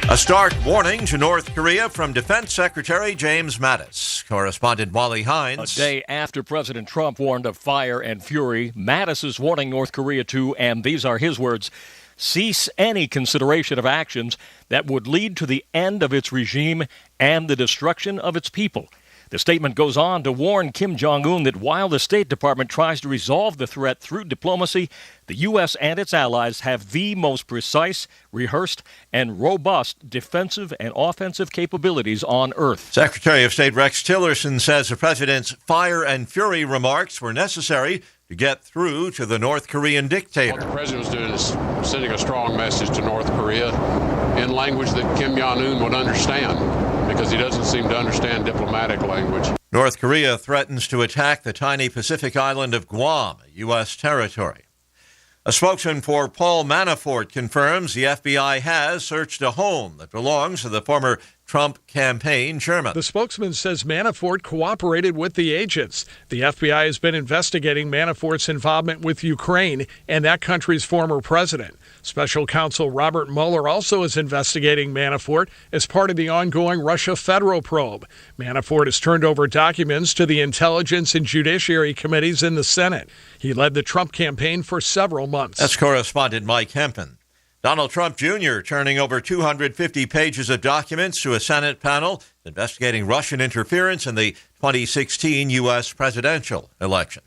A stark warning to North Korea from Defense Secretary James Mattis. Correspondent Wally Hines. A day after President Trump warned of fire and fury, Mattis is warning North Korea to, and these are his words, cease any consideration of actions that would lead to the end of its regime and the destruction of its people. The statement goes on to warn Kim Jong-un that while the State Department tries to resolve the threat through diplomacy, the U.S. and its allies have the most precise, rehearsed, and robust defensive and offensive capabilities on Earth. Secretary of State Rex Tillerson says the president's fire and fury remarks were necessary to get through to the North Korean dictator. What the president was doing is sending a strong message to North Korea in language that Kim Jong-un would understand, because he doesn't seem to understand diplomatic language. North Korea threatens to attack the tiny Pacific island of Guam, a U.S. territory. A spokesman for Paul Manafort confirms the FBI has searched a home that belongs to the former Trump campaign chairman. The spokesman says Manafort cooperated with the agents. The FBI has been investigating Manafort's involvement with Ukraine and that country's former president. Special counsel Robert Mueller also is investigating Manafort as part of the ongoing Russia federal probe. Manafort has turned over documents to the Intelligence and Judiciary Committees in the Senate. He led the Trump campaign for several months. That's correspondent Mike Hempen. Donald Trump Jr. turning over 250 pages of documents to a Senate panel investigating Russian interference in the 2016 U.S. presidential election.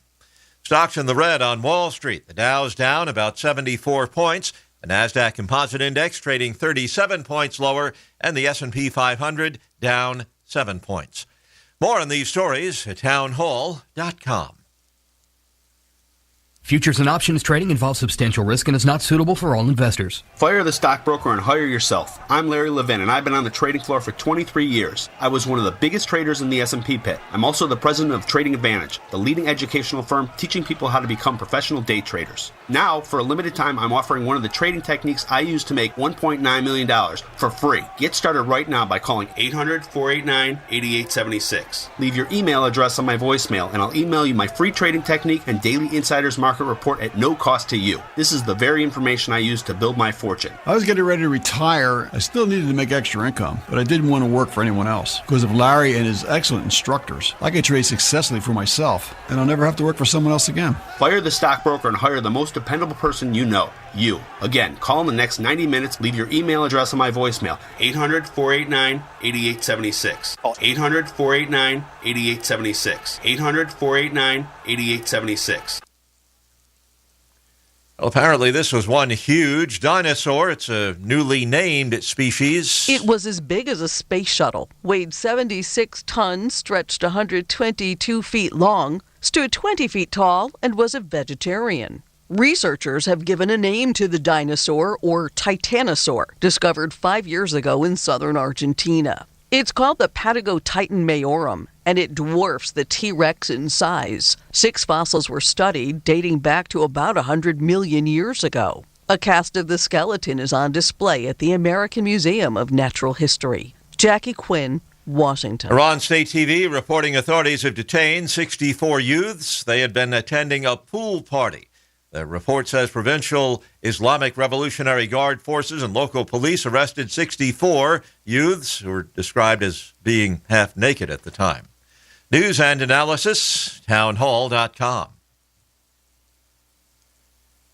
Stocks in the red on Wall Street. The Dow's down about 74 points. The NASDAQ Composite Index trading 37 points lower, and the S&P 500 down 7 points. More on these stories at townhall.com. Futures and options trading involves substantial risk and is not suitable for all investors. Fire the stockbroker and hire yourself. I'm Larry Levin, and I've been on the trading floor for 23 years. I was one of the biggest traders in the S&P pit. I'm also the president of Trading Advantage, the leading educational firm teaching people how to become professional day traders. Now, for a limited time, I'm offering one of the trading techniques I use to make $1.9 million for free. Get started right now by calling 800-489-8876. Leave your email address on my voicemail, and I'll email you my free trading technique and daily insider's market market report at no cost to you. This is the very information I use to build my fortune. I was getting ready to retire. I still needed to make extra income, but I didn't want to work for anyone else. Because of Larry and his excellent instructors, I could trade successfully for myself, and I'll never have to work for someone else again. Fire the stockbroker and hire the most dependable person you know. You. Again, call in the next 90 minutes. Leave your email address on my voicemail. 800-489-8876. Call 800-489-8876. 800-489-8876. Well, apparently this was one huge dinosaur. It's a newly named species. It was as big as a space shuttle, weighed 76 tons, stretched 122 feet long, stood 20 feet tall, and was a vegetarian. Researchers have given a name to the dinosaur, or titanosaur, discovered 5 years ago in southern Argentina. It's called the Patagotitan maiorum, and it dwarfs the T-Rex in size. 6 fossils were studied, dating back to about 100 million years ago. A cast of the skeleton is on display at the American Museum of Natural History. Jackie Quinn, Washington. Iran State TV reporting authorities have detained 64 youths. They had been attending a pool party. The report says provincial Islamic Revolutionary Guard forces and local police arrested 64 youths who were described as being half naked at the time. News and analysis, townhall.com.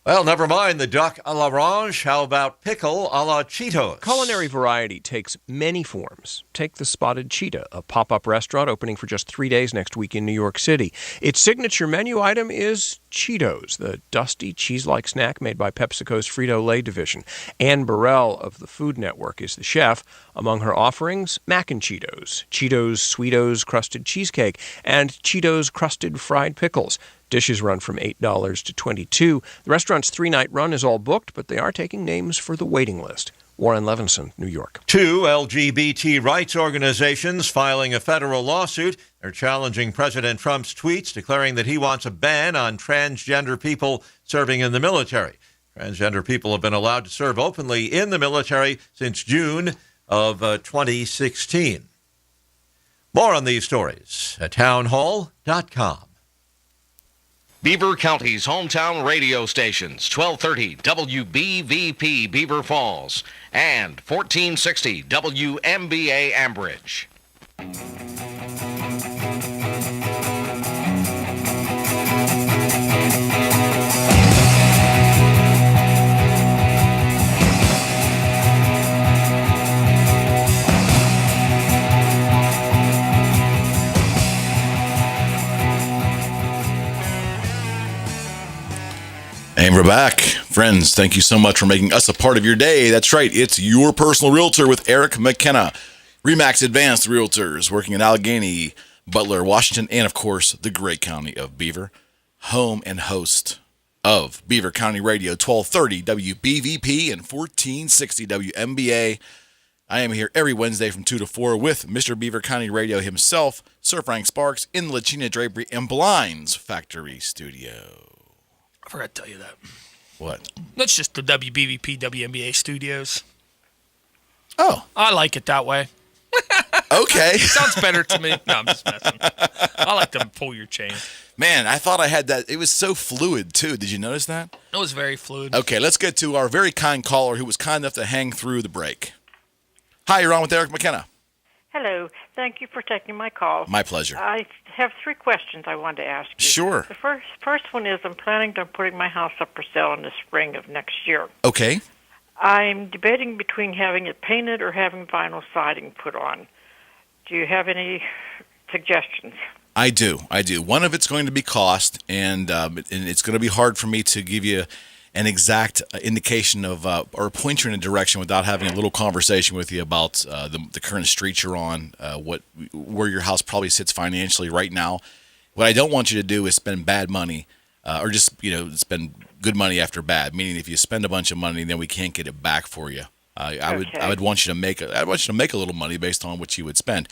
Well, never mind the duck a l'orange. How about pickle a la Cheetos? Culinary variety takes many forms. Take the Spotted Cheetah, a pop-up restaurant opening for just 3 days next week in New York City. Its signature menu item is Cheetos, the dusty cheese-like snack made by PepsiCo's Frito-Lay division. Ann Burrell of the Food Network is the chef. Among her offerings, mac and Cheetos, Cheetos Sweetos crusted cheesecake, and Cheetos crusted fried pickles. Dishes run from $8 to $22. The restaurant's 3-night run is all booked, but they are taking names for the waiting list. Warren Levinson, New York. 2 LGBT rights organizations filing a federal lawsuit. They're challenging President Trump's tweets declaring that he wants a ban on transgender people serving in the military. Transgender people have been allowed to serve openly in the military since June of 2016. More on these stories at townhall.com. Beaver County's hometown radio stations, 1230 WBVP Beaver Falls and 1460 WMBA Ambridge. And we're back. Friends, thank you so much for making us a part of your day. That's right, it's your personal realtor with Eric McKenna. RE/MAX Advanced Realtors, working in Allegheny, Butler, Washington, and of course, the great county of Beaver. Home and host of Beaver County Radio, 1230 WBVP and 1460 WMBA. I am here every Wednesday from 2 to 4 with Mr. Beaver County Radio himself, Sir Frank Sparks, in the Lachina Drapery and Blinds Factory Studio. I forgot to tell you that. What? That's just the WBVP WMBA studios. Oh. I like it that way. Okay. Sounds better to me. No, I'm just messing. I like to pull your chain. Man, I thought I had that. It was so fluid, too. Did you notice that? It was very fluid. Okay, let's get to our very kind caller who was kind enough to hang through the break. Hi, you're on with Eric McKenna. Hello. Thank you for taking my call. My pleasure. I have 3 questions I wanted to ask you. Sure. The first one is I'm planning on putting my house up for sale in the spring of next year. Okay. I'm debating between having it painted or having vinyl siding put on. Do you have any suggestions? I do. One of it's going to be cost, and it's going to be hard for me to give you an exact indication of or point you in a direction without having a little conversation with you about the current street you're on, where your house probably sits financially right now. What I don't want you to do is spend bad money, or just spend good money after bad. Meaning, if you spend a bunch of money, then we can't get it back for you. I would want you to make a little money based on what you would spend.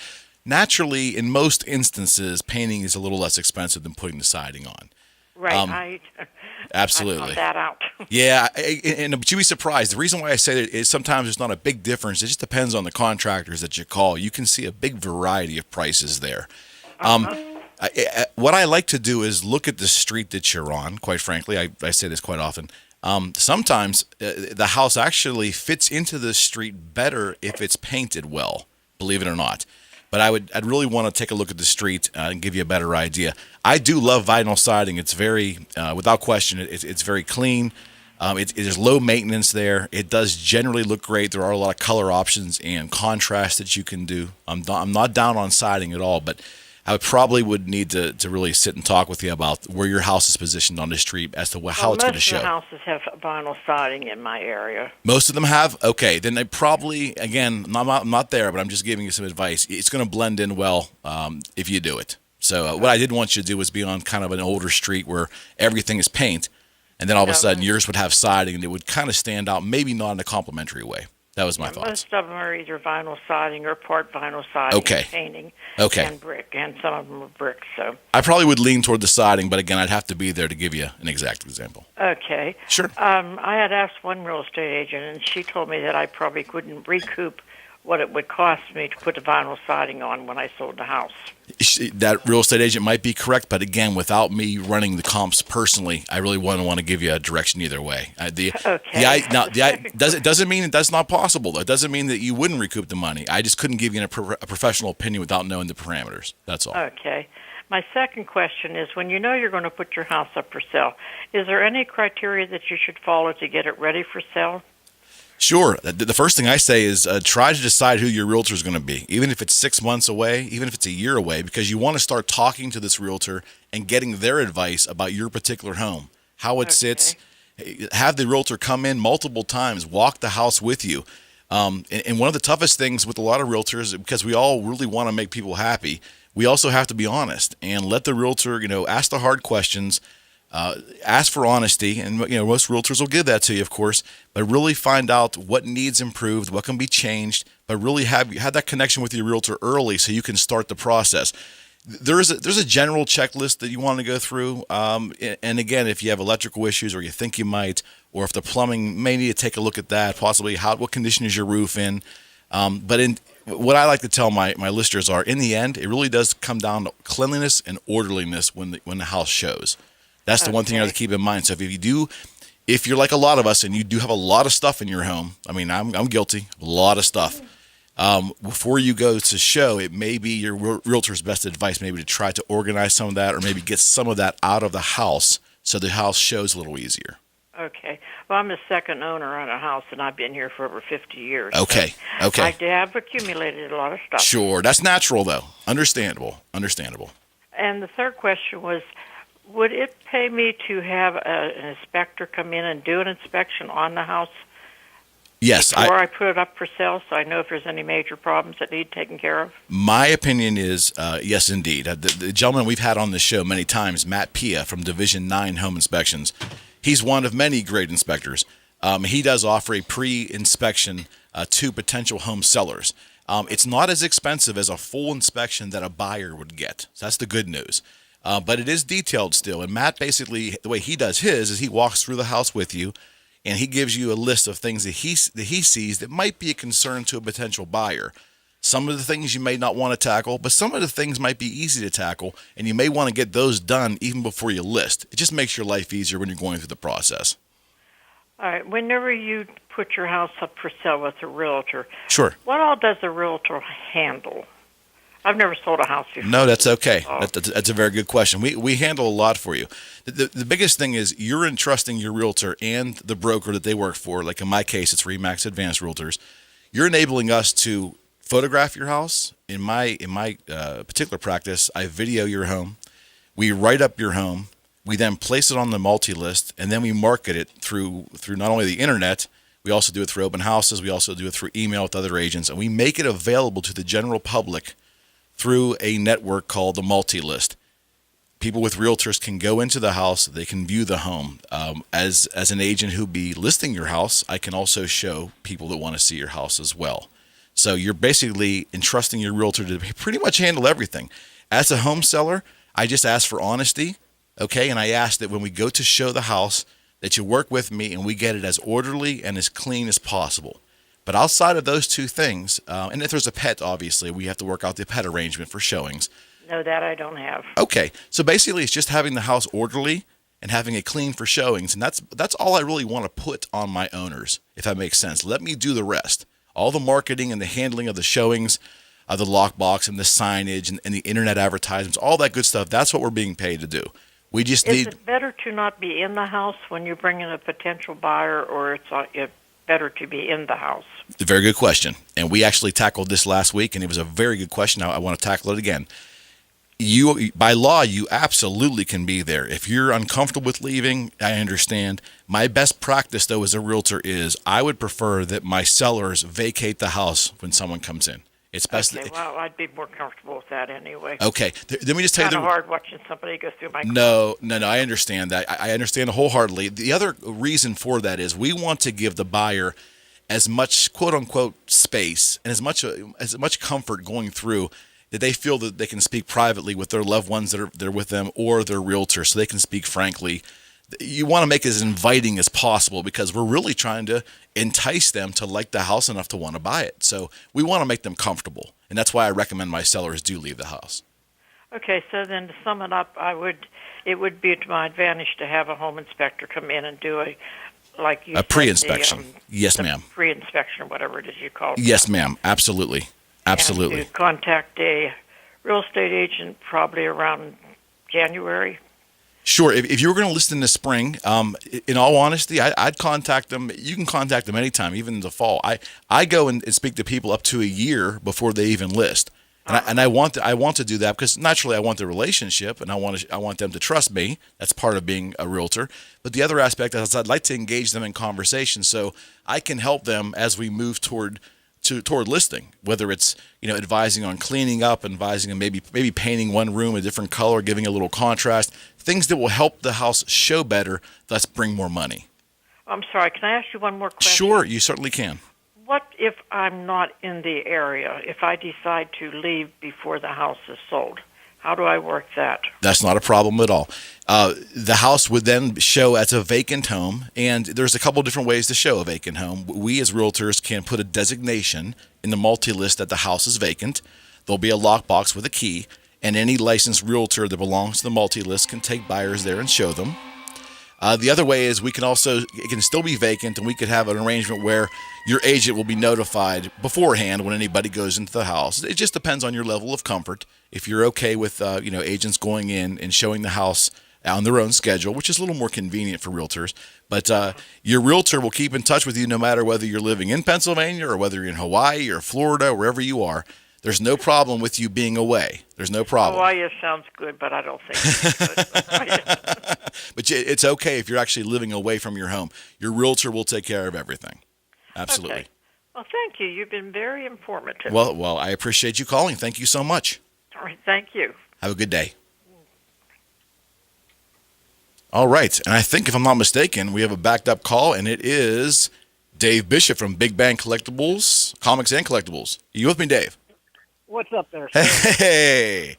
Naturally, in most instances, painting is a little less expensive than putting the siding on. Right. Absolutely. I found that out. Yeah, but you'd be surprised. The reason why I say that is sometimes there's not a big difference. It just depends on the contractors that you call. You can see a big variety of prices there. what I like to do is look at the street that you're on. Quite frankly, I say this quite often. Sometimes the house actually fits into the street better if it's painted well, believe it or not. But I'd really want to take a look at the street and give you a better idea. I do love vinyl siding. It's very, without question, it's very clean. It is low maintenance there. It does generally look great. There are a lot of color options and contrast that you can do. I'm not down on siding at all, but I would need to really sit and talk with you about where your house is positioned on the street as to how it's going to show. Most of the houses have vinyl siding in my area. Most of them have? Okay, then they probably, again, I'm not there, but I'm just giving you some advice. It's going to blend in well if you do it. So what I didn't want you to do was be on kind of an older street where everything is paint, and then all of a sudden yours would have siding, and it would kind of stand out, maybe not in a complimentary way. That was my thoughts. Most of them are either vinyl siding or part vinyl siding and painting and brick, and some of them are brick. So I probably would lean toward the siding, but again, I'd have to be there to give you an exact example. Okay. Sure. I had asked one real estate agent, and she told me that I probably couldn't recoup what it would cost me to put the vinyl siding on when I sold the house. That real estate agent might be correct, but again, without me running the comps personally, I really wouldn't want to give you a direction either way. Doesn't mean that's not possible, though. It doesn't mean that you wouldn't recoup the money. I just couldn't give you a professional opinion without knowing the parameters. That's all. Okay. My second question is, when you know you're going to put your house up for sale, is there any criteria that you should follow to get it ready for sale? Sure. The first thing I say is try to decide who your realtor is going to be, even if it's 6 months away, even if it's a year away, because you want to start talking to this realtor and getting their advice about your particular home, how it sits. Have the realtor come in multiple times, walk the house with you. And one of the toughest things with a lot of realtors, because we all really want to make people happy, we also have to be honest and let the realtor, ask the hard questions. Ask for honesty, and most realtors will give that to you, of course, but really find out what needs improved, what can be changed, but really have that connection with your realtor early so you can start the process. There's a general checklist that you want to go through, and again, if you have electrical issues or you think you might, or if the plumbing may need to take a look at that, possibly what condition is your roof in, but what I like to tell my listeners are, in the end, it really does come down to cleanliness and orderliness when the house shows. That's the one thing you have to keep in mind. So if you're like a lot of us and you do have a lot of stuff in your home, I mean, I'm guilty, a lot of stuff. Before you go to show, it may be your realtor's best advice, maybe to try to organize some of that, or maybe get some of that out of the house so the house shows a little easier. Okay. Well, I'm the second owner on a house, and I've been here for over 50 years. Okay. So I have accumulated a lot of stuff. Sure. That's natural, though. Understandable. And the third question was, would it pay me to have an inspector come in and do an inspection on the house? Yes. Before I put it up for sale, so I know if there's any major problems that need taken care of? My opinion is yes, indeed. The gentleman we've had on the show many times, Matt Pia from Division 9 Home Inspections, he's one of many great inspectors. He does offer a pre-inspection to potential home sellers. It's not as expensive as a full inspection that a buyer would get. So that's the good news. But it is detailed still. And Matt, basically, the way he does his is he walks through the house with you, and he gives you a list of things that he sees that might be a concern to a potential buyer. Some of the things you may not want to tackle, but some of the things might be easy to tackle, and you may want to get those done even before you list. It just makes your life easier when you're going through the process. All right. Whenever you put your house up for sale with a realtor, sure, what all does a realtor handle? I've never sold a house before. No, that's okay. That's a very good question. We handle a lot for you. The biggest thing is you're entrusting your realtor and the broker that they work for, like in my case, it's Remax Advanced Realtors. You're enabling us to photograph your house. In my particular practice, I video your home. We write up your home. We then place it on the multi-list, and then we market it through not only the internet, we also do it through open houses. We also do it through email with other agents, and we make it available to the general public through a network called the multi-list. People with realtors can go into the house, they can view the home. As an agent who'd be listing your house, I can also show people that want to see your house as well. So you're basically entrusting your realtor to pretty much handle everything. As a home seller, I just ask for honesty, okay? And I ask that when we go to show the house, that you work with me and we get it as orderly and as clean as possible. But outside of those two things, and if there's a pet, obviously, we have to work out the pet arrangement for showings. No, that I don't have. Okay, so basically it's just having the house orderly and having it clean for showings, and that's all I really want to put on my owners, if that makes sense. Let me do the rest. All the marketing and the handling of the showings, the lockbox and the signage and the internet advertisements, all that good stuff, that's what we're being paid to do. We just Is it better to not be in the house when you bring in a potential buyer, or it's better to be in the house? A very good question, and we actually tackled this last week, and it was a very good question. I want to tackle it again. You, by law, you absolutely can be there. If you're uncomfortable with leaving, I understand. My best practice, though, as a realtor is I would prefer that my sellers vacate the house when someone comes in. It's best. Okay, well, I'd be more comfortable with that anyway. Okay, let me just tell you. It's kind of hard watching somebody go through my. No, I understand that. I understand wholeheartedly. The other reason for that is we want to give the buyer as much quote unquote space and as much comfort going through that they feel that they can speak privately with their loved ones that are with them or their realtor, so they can speak frankly. You want to make it as inviting as possible because we're really trying to entice them to like the house enough to want to buy it. So we want to make them comfortable, and that's why I recommend my sellers do leave the house. Okay, so then to sum it up, it would be to my advantage to have a home inspector come in and do a pre-inspection. Yes, ma'am. Pre-inspection or whatever it is you call it. Yes, ma'am. Absolutely. Absolutely. And to contact a real estate agent probably around January. Sure. If you were going to list in the spring, in all honesty, I'd contact them. You can contact them anytime, even in the fall. I go and speak to people up to a year before they even list, and I want to do that because naturally I want the relationship and I want them to trust me. That's part of being a realtor. But the other aspect is I'd like to engage them in conversation so I can help them as we move toward listing, whether it's advising on cleaning up, advising on maybe painting one room a different color, giving a little contrast, things that will help the house show better, thus bring more money. I'm sorry, can I ask you one more question? Sure, you certainly can. What if I'm not in the area, if I decide to leave before the house is sold? How do I work that? That's not a problem at all. The house would then show as a vacant home, and there's a couple different ways to show a vacant home. We as realtors can put a designation in the multi-list that the house is vacant. There'll be a lockbox with a key, and any licensed realtor that belongs to the multi-list can take buyers there and show them. The other way is it can still be vacant, and we could have an arrangement where your agent will be notified beforehand when anybody goes into the house. It just depends on your level of comfort. If you're okay with agents going in and showing the house on their own schedule, which is a little more convenient for realtors, but your realtor will keep in touch with you no matter whether you're living in Pennsylvania or whether you're in Hawaii or Florida, wherever you are. There's no problem with you being away. There's no problem. Hawaii sounds good, but I don't think it's good. But it's okay if you're actually living away from your home. Your realtor will take care of everything. Absolutely. Okay. Well, thank you. You've been very informative. Well, I appreciate you calling. Thank you so much. All right. Thank you. Have a good day. All right. And I think, if I'm not mistaken, we have a backed up call, and it is Dave Bishop from Big Bang Collectibles, Comics and Collectibles. Are you with me, Dave? What's up there, sir? Hey.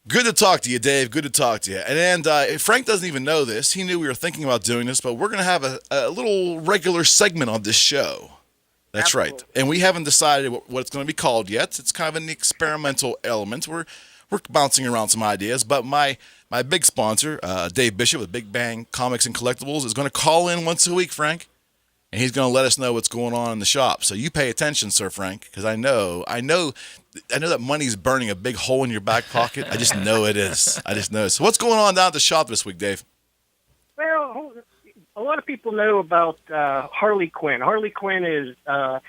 Good to talk to you, Dave. Good to talk to you. And Frank doesn't even know this. He knew we were thinking about doing this, but we're going to have a little regular segment on this show. That's Absolutely. Right. And we haven't decided what it's going to be called yet. It's kind of an experimental element. We're bouncing around some ideas, but my big sponsor, Dave Bishop with Big Bang Comics and Collectibles, is going to call in once a week, Frank, and he's going to let us know what's going on in the shop. So you pay attention, Sir Frank, because I know that money's burning a big hole in your back pocket. I just know it is. I just know it. So what's going on down at the shop this week, Dave? Well, a lot of people know about Harley Quinn. Harley Quinn is a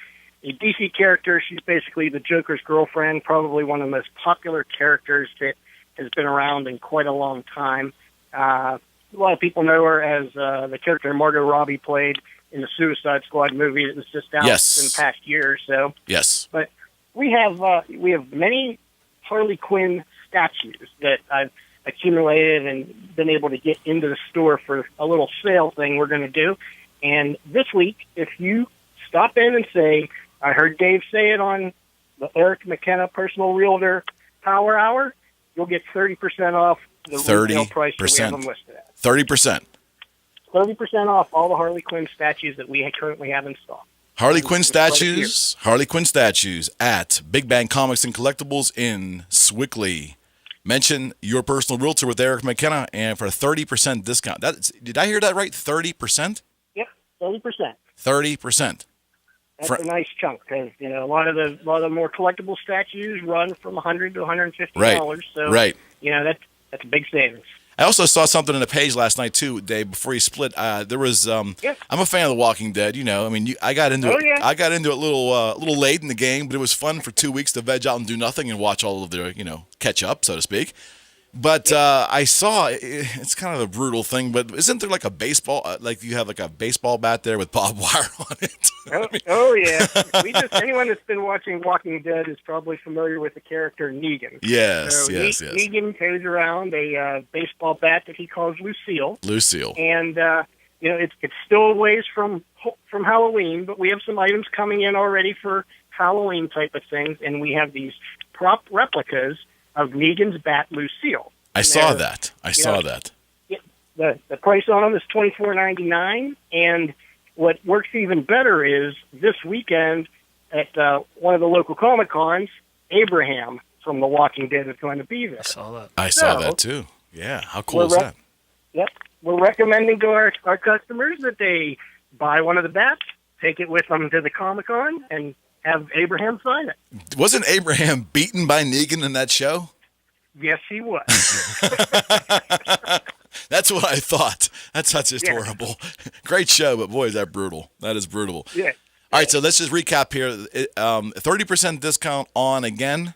DC character. She's basically the Joker's girlfriend, probably one of the most popular characters that has been around in quite a long time. A lot of people know her as the character Margot Robbie played in the Suicide Squad movie that was just out in the past year or so. Yes. But we have many Harley Quinn statues that I've accumulated and been able to get into the store for a little sale thing we're going to do. And this week, if you stop in and say, I heard Dave say it on the Eric McKenna Personal Realtor Power Hour, you'll get 30% off the retail price that we have them listed at. 30%. 30% off all the Harley Quinn statues that we currently have in stock. Harley Quinn statues at Big Bang Comics and Collectibles in Swickley. Mention Your Personal Realtor with Eric McKenna, and for a 30% discount. Did I hear that right? 30%? Yep, 30%. 30%. That's a nice chunk because a lot of the more collectible statues run from $100 to $150. Right. So right. That's a big savings. I also saw something in the page last night too, Dave. Before you split, there was. I'm a fan of The Walking Dead. I got into it. I got into it a little late in the game, but it was fun for 2 weeks to veg out and do nothing and watch all of the catch up, so to speak. But I saw it's kind of a brutal thing. But isn't there like a baseball, like you have like a baseball bat there with barbed wire on it? Oh yeah. Anyone that's been watching Walking Dead is probably familiar with the character Negan. Yes, yes. Negan carries around a baseball bat that he calls Lucille. And it's still a ways from Halloween, but we have some items coming in already for Halloween type of things, and we have these prop replicas of Negan's bat Lucille. I saw that. The price on them is $24.99, and what works even better is this weekend at one of the local Comic Cons, Abraham from The Walking Dead is going to be there. I saw that too. Yeah, how cool is that? Yep, we're recommending to our customers that they buy one of the bats, take it with them to the Comic Con, and have Abraham sign it. Wasn't Abraham beaten by Negan in that show? Yes, he was. That's what I thought. That's just horrible. Great show, but boy, is that brutal. That is brutal. Yeah. All right, so let's just recap here. 30% discount on, again,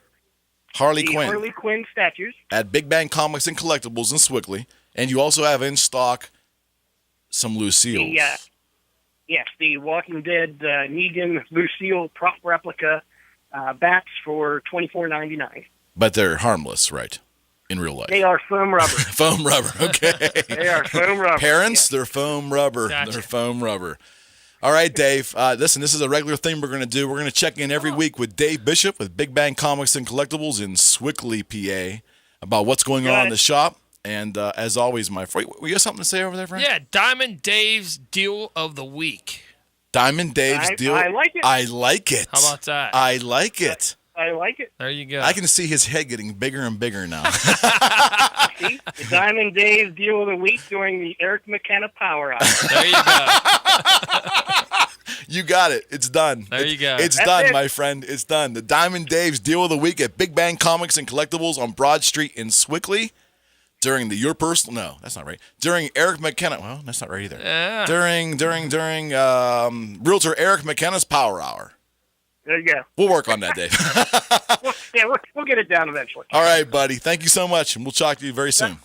Harley Quinn. Harley Quinn statues. At Big Bang Comics and Collectibles in Swickley. And you also have in stock some Lucille's. Yes, the Walking Dead Negan Lucille prop replica bats for $24.99. But they're harmless, right? In real life. They are foam rubber. Foam rubber, okay. They are foam rubber. Parents, they're foam rubber. Gotcha. They're foam rubber. All right, Dave. Listen, this is a regular thing we're going to do. We're going to check in every week with Dave Bishop with Big Bang Comics and Collectibles in Swickley, PA, about what's going on in the shop. And as always, my friend, you got something to say over there, Frank? Yeah, Diamond Dave's Deal of the Week. Diamond Dave's Deal. I like it. I like it. How about that? I like it. I like it. There you go. I can see his head getting bigger and bigger now. See? The Diamond Dave's Deal of the Week during the Eric McKenna Power Hour. There you go. You got it. It's done. There you go. It's done, my friend. It's done. The Diamond Dave's Deal of the Week at Big Bang Comics and Collectibles on Broad Street in Swickley. During that's not right. During Eric McKenna, well, that's not right either. Yeah. During Realtor Eric McKenna's Power Hour. There you go. We'll work on that, Dave. We'll get it down eventually. All right, buddy. Thank you so much, and we'll talk to you very soon.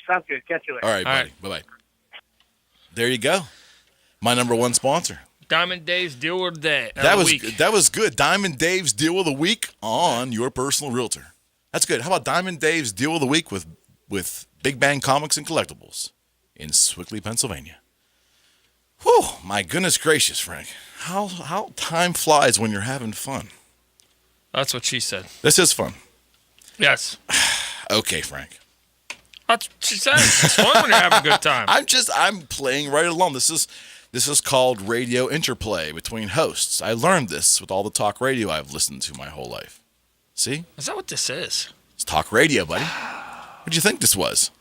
Sounds good. Catch you later. All right, buddy. Bye-bye. There you go. My number one sponsor. Diamond Dave's Deal of the Day. That was good. Diamond Dave's Deal of the Week on Your Personal Realtor. That's good. How about Diamond Dave's Deal of the Week with Big Bang Comics and Collectibles in Swickley, Pennsylvania? Whew, my goodness gracious, Frank. How time flies when you're having fun. That's what she said. This is fun. Yes. Okay, Frank. That's what she said. It's fun when you're having a good time. I'm playing right along. This is called radio interplay between hosts. I learned this with all the talk radio I've listened to my whole life. See? Is that what this is? It's talk radio, buddy. What'd you think this was?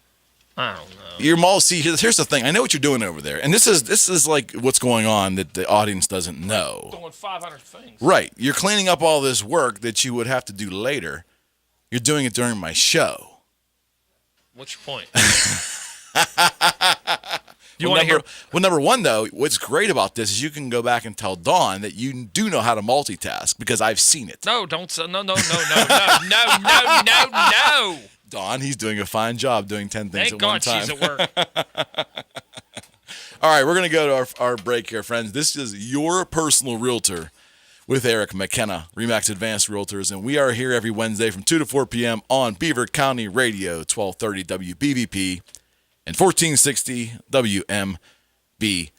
I don't know. Here's the thing. I know what you're doing over there. And this is like what's going on that the audience doesn't know. Doing 500 things. Right. You're cleaning up all this work that you would have to do later. You're doing it during my show. What's your point? Well, number one, though, what's great about this is you can go back and tell Dawn that you do know how to multitask because I've seen it. No, don't say no. Dawn, he's doing a fine job doing 10 things Thank at one God time. she's at work. All right, we're going to go to our break here, friends. This is Your Personal Realtor with Eric McKenna, RE/MAX Advanced Realtors, and we are here every Wednesday from 2 to 4 p.m. on Beaver County Radio, 1230 WBVP and 1460 WMBA,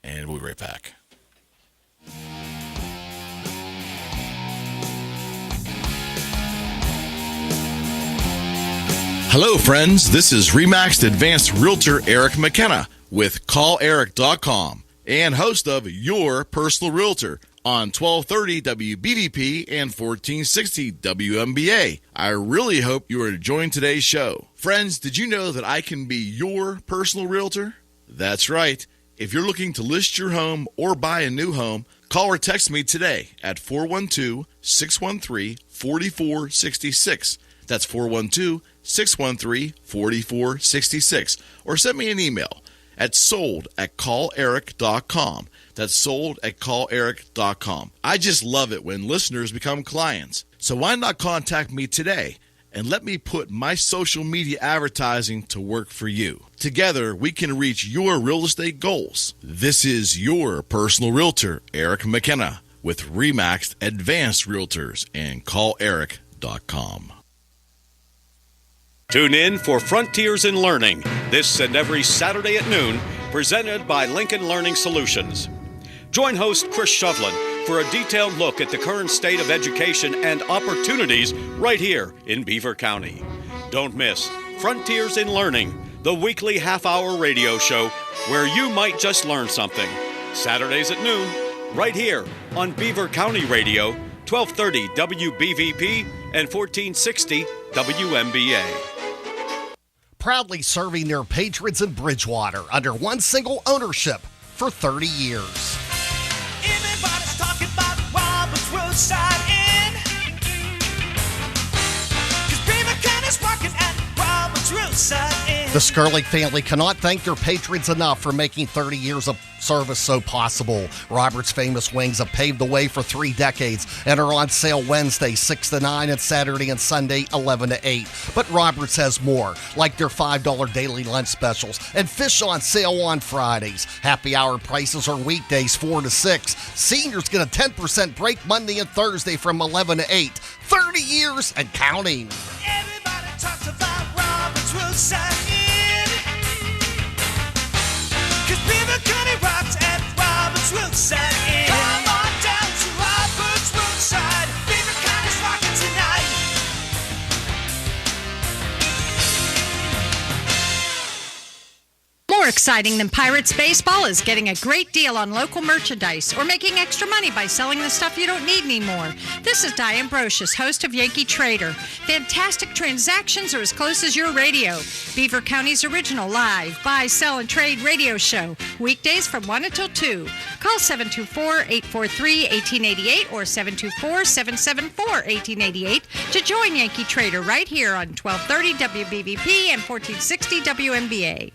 and we'll be right back. Hello, friends. This is RE/MAX Advanced Realtor Eric McKenna with CallEric.com and host of Your Personal Realtor on 1230 WBVP and 1460 WMBA. I really hope you are enjoying today's show. Friends, did you know that I can be your personal realtor? That's right. If you're looking to list your home or buy a new home, call or text me today at 412-613-4466. That's 412-613-4466. Or send me an email at sold@calleric.com. That's sold@calleric.com. I just love it when listeners become clients. So why not contact me today and let me put my social media advertising to work for you. Together, we can reach your real estate goals. This is your personal realtor, Eric McKenna, with Remaxed Advanced Realtors and calleric.com. Tune in for Frontiers in Learning, this and every Saturday at noon, presented by Lincoln Learning Solutions. Join host Chris Shovlin for a detailed look at the current state of education and opportunities right here in Beaver County. Don't miss Frontiers in Learning, the weekly half-hour radio show where you might just learn something. Saturdays at noon, right here on Beaver County Radio, 1230 WBVP and 1460 WMBA. Proudly serving their patrons in Bridgewater under one single ownership for 30 years. Everybody's talking about Robert's Roadside Inn. 'Cause Beaver County's working at Robert's Roadside Inn. The Skurlick family cannot thank their patrons enough for making 30 years of service so possible. Robert's Famous Wings have paved the way for 3 decades and are on sale Wednesday 6 to 9 and Saturday and Sunday 11 to 8. But Robert's has more, like their $5 daily lunch specials and fish on sale on Fridays. Happy hour prices are weekdays 4 to 6. Seniors get a 10% break Monday and Thursday from 11 to 8. 30 years and counting. Everybody talks about Robert's Roadside Inn. 'Cause Beaver County rocks at Robert's Roadside Inn. Come on down to Robert's Roadside. Beaver County's rocking tonight. More exciting than Pirates baseball is getting a great deal on local merchandise or making extra money by selling the stuff you don't need anymore. This is Diane Brocious, host of Yankee Trader. Fantastic transactions are as close as your radio. Beaver County's original live buy, sell, and trade radio show. Weekdays from 1 until 2. Call 724-843-1888 or 724-774-1888 to join Yankee Trader right here on 1230 WBVP and 1460 WMBA.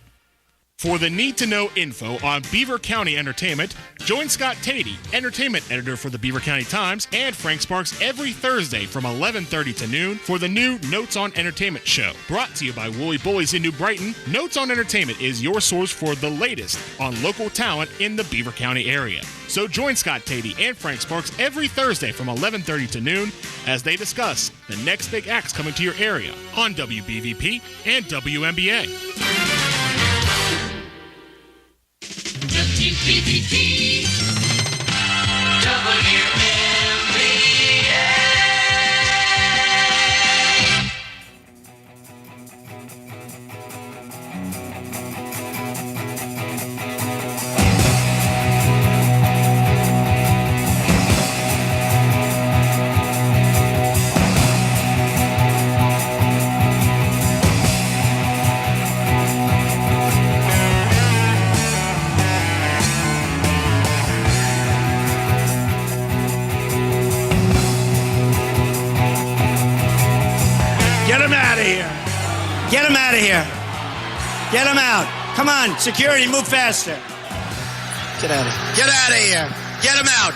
For the need-to-know info on Beaver County entertainment, join Scott Tatey, entertainment editor for the Beaver County Times, and Frank Sparks every Thursday from 11:30 to noon for the new Notes on Entertainment show. Brought to you by Woolly Bullies in New Brighton, Notes on Entertainment is your source for the latest on local talent in the Beaver County area. So join Scott Tatey and Frank Sparks every Thursday from 11:30 to noon as they discuss the next big acts coming to your area on WBVP and WMBA. WBVP, WMBA. Get him out of here. Get him out of here. Get him out. Come on, security, move faster. Get out of here. Get out of here. Get him out.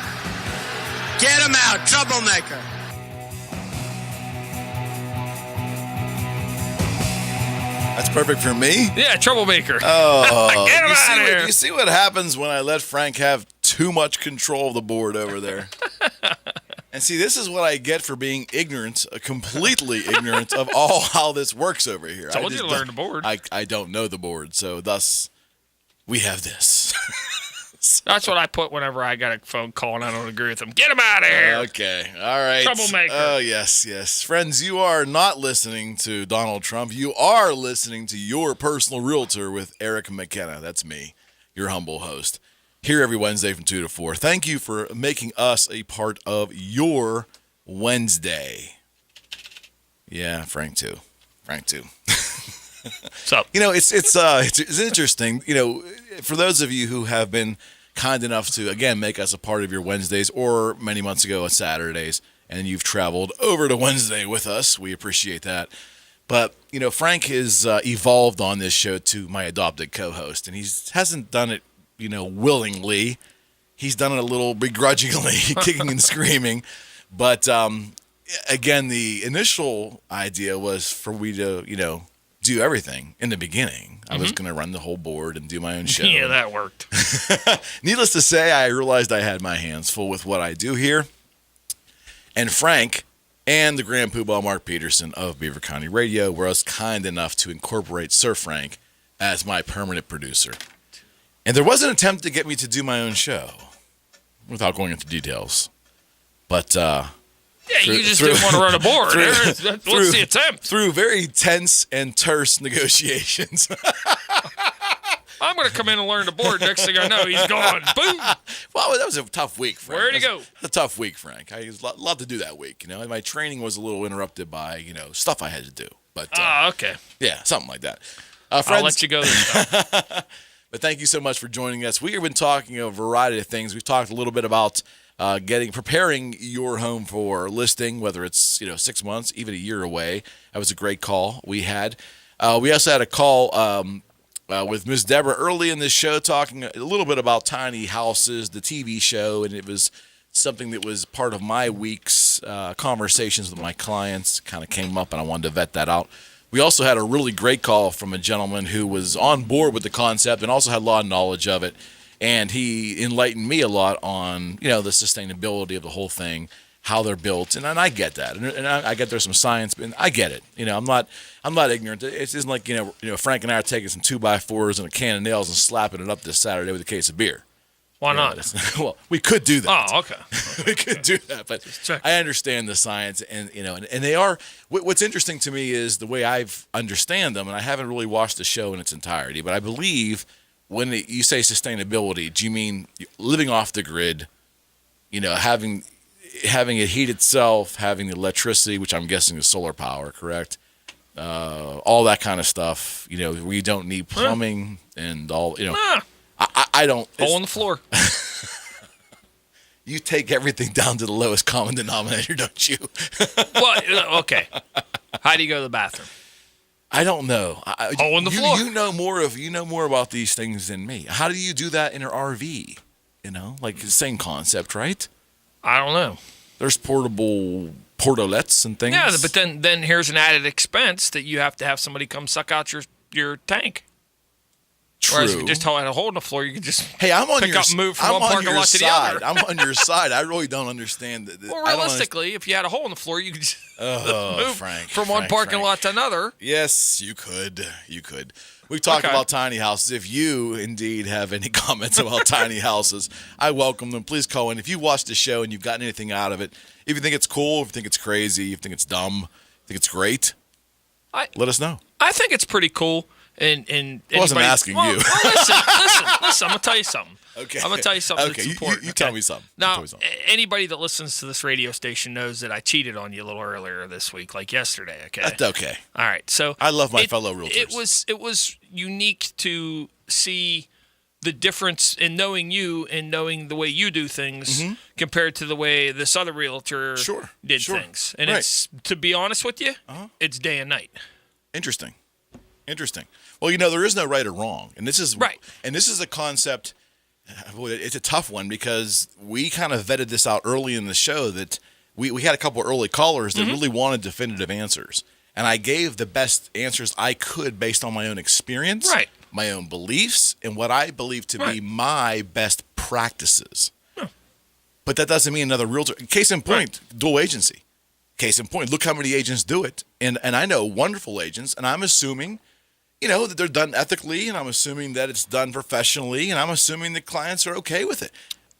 Get him out, troublemaker. That's perfect for me. Yeah, troublemaker. Oh, Get him out of here. You see what happens when I let Frank have too much control of the board over there. And see, this is what I get for being ignorant, completely ignorant of all how this works over here. Told you to learn the board. I don't know the board, so thus we have this. That's what I put whenever I got a phone call and I don't agree with them. Get him out of here. Okay. All right. Troublemaker. Oh, yes, yes. Friends, you are not listening to Donald Trump. You are listening to Your Personal Realtor with Eric McKenna. That's me, your humble host. here every Wednesday from 2 to 4. Thank you for making us a part of your Wednesday. Yeah, Frank too. So it's interesting. For those of you who have been kind enough to again make us a part of your Wednesdays, or many months ago on Saturdays, and you've traveled over to Wednesday with us, we appreciate that. But Frank has evolved on this show to my adopted co-host, and he hasn't done it willingly. He's done it a little begrudgingly, kicking and screaming. But again, the initial idea was for we to do everything in the beginning. I was going to run the whole board and do my own show. Yeah, that worked. Needless to say, I realized I had my hands full with what I do here. And Frank and the Grand Poobah Mark Peterson of Beaver County Radio was kind enough to incorporate Sir Frank as my permanent producer. And there was an attempt to get me to do my own show, without going into details. But you just didn't want to run a board. What's the attempt? Through very tense and terse negotiations. I'm going to come in and learn the board. Next thing I know, he's gone. Boom. Well, that was a tough week, Frank. Where'd he go? A tough week, Frank. I had a lot to do that week. My training was a little interrupted by stuff I had to do. But okay. Yeah, something like that. Friends, I'll let you go this time. But thank you so much for joining us. We have been talking a variety of things. We've talked a little bit about preparing your home for listing, whether it's 6 months, even a year away. That was a great call we had. We also had a call with Ms. Deborah early in this show, talking a little bit about tiny houses, the TV show, and it was something that was part of my week's conversations with my clients. Kind of came up, and I wanted to vet that out. We also had a really great call from a gentleman who was on board with the concept and also had a lot of knowledge of it. And he enlightened me a lot on, the sustainability of the whole thing, how they're built. And I get that. And I get there's some science, but I get it. I'm not ignorant. It isn't like, Frank and I are taking some 2x4s and a can of nails and slapping it up this Saturday with a case of beer. Why not? Well, we could do that. Oh, okay. We could do that, but I understand the science, and and they are. What's interesting to me is the way I understand them, and I haven't really watched the show in its entirety, but I believe when you say sustainability, do you mean living off the grid? Having it heat itself, having the electricity, which I'm guessing is solar power, correct? All that kind of stuff. Where you don't need plumbing and all. I don't. Hole in the floor. You take everything down to the lowest common denominator, don't you? Well, okay. How do you go to the bathroom? I don't know. Hole in the floor. You know more about these things than me. How do you do that in an RV? Like the same concept, right? I don't know. There's portable portalets and things. Yeah, but then here's an added expense that you have to have somebody come suck out your tank. True. Whereas if you just had a hole in the floor, you could just I'm on pick your up and move from I'm one on parking your lot to the side. other. I'm on your side. I really don't understand that. Well, realistically, if you had a hole in the floor, you could just move Frank, from one parking lot to another. Yes, you could. We've talked about tiny houses. If you indeed have any comments about tiny houses, I welcome them. Please call in. If you watched the show and you've gotten anything out of it, if you think it's cool, if you think it's crazy, if you think it's dumb, if you think it's great, let us know. I think it's pretty cool. And I wasn't asking you. Well, listen. I'm gonna tell you something. Okay. I'm gonna tell you something that's you important. You tell me something. Now, anybody that listens to this radio station knows that I cheated on you a little earlier this week, like yesterday. Okay. That's okay. All right. So I love my fellow realtors. It was unique to see the difference in knowing you and knowing the way you do things compared to the way this other realtor did things. And it's, to be honest with you, it's day and night. Interesting. Well, there is no right or wrong, and this is right. And this is a concept. It's a tough one because we kind of vetted this out early in the show. That we had a couple of early callers that really wanted definitive answers, and I gave the best answers I could based on my own experience, my own beliefs, and what I believe to be my best practices. But that doesn't mean another realtor. Case in point, dual agency. Case in point, look how many agents do it, and I know wonderful agents, and I'm assuming. That they're done ethically, and I'm assuming that it's done professionally, and I'm assuming the clients are okay with it.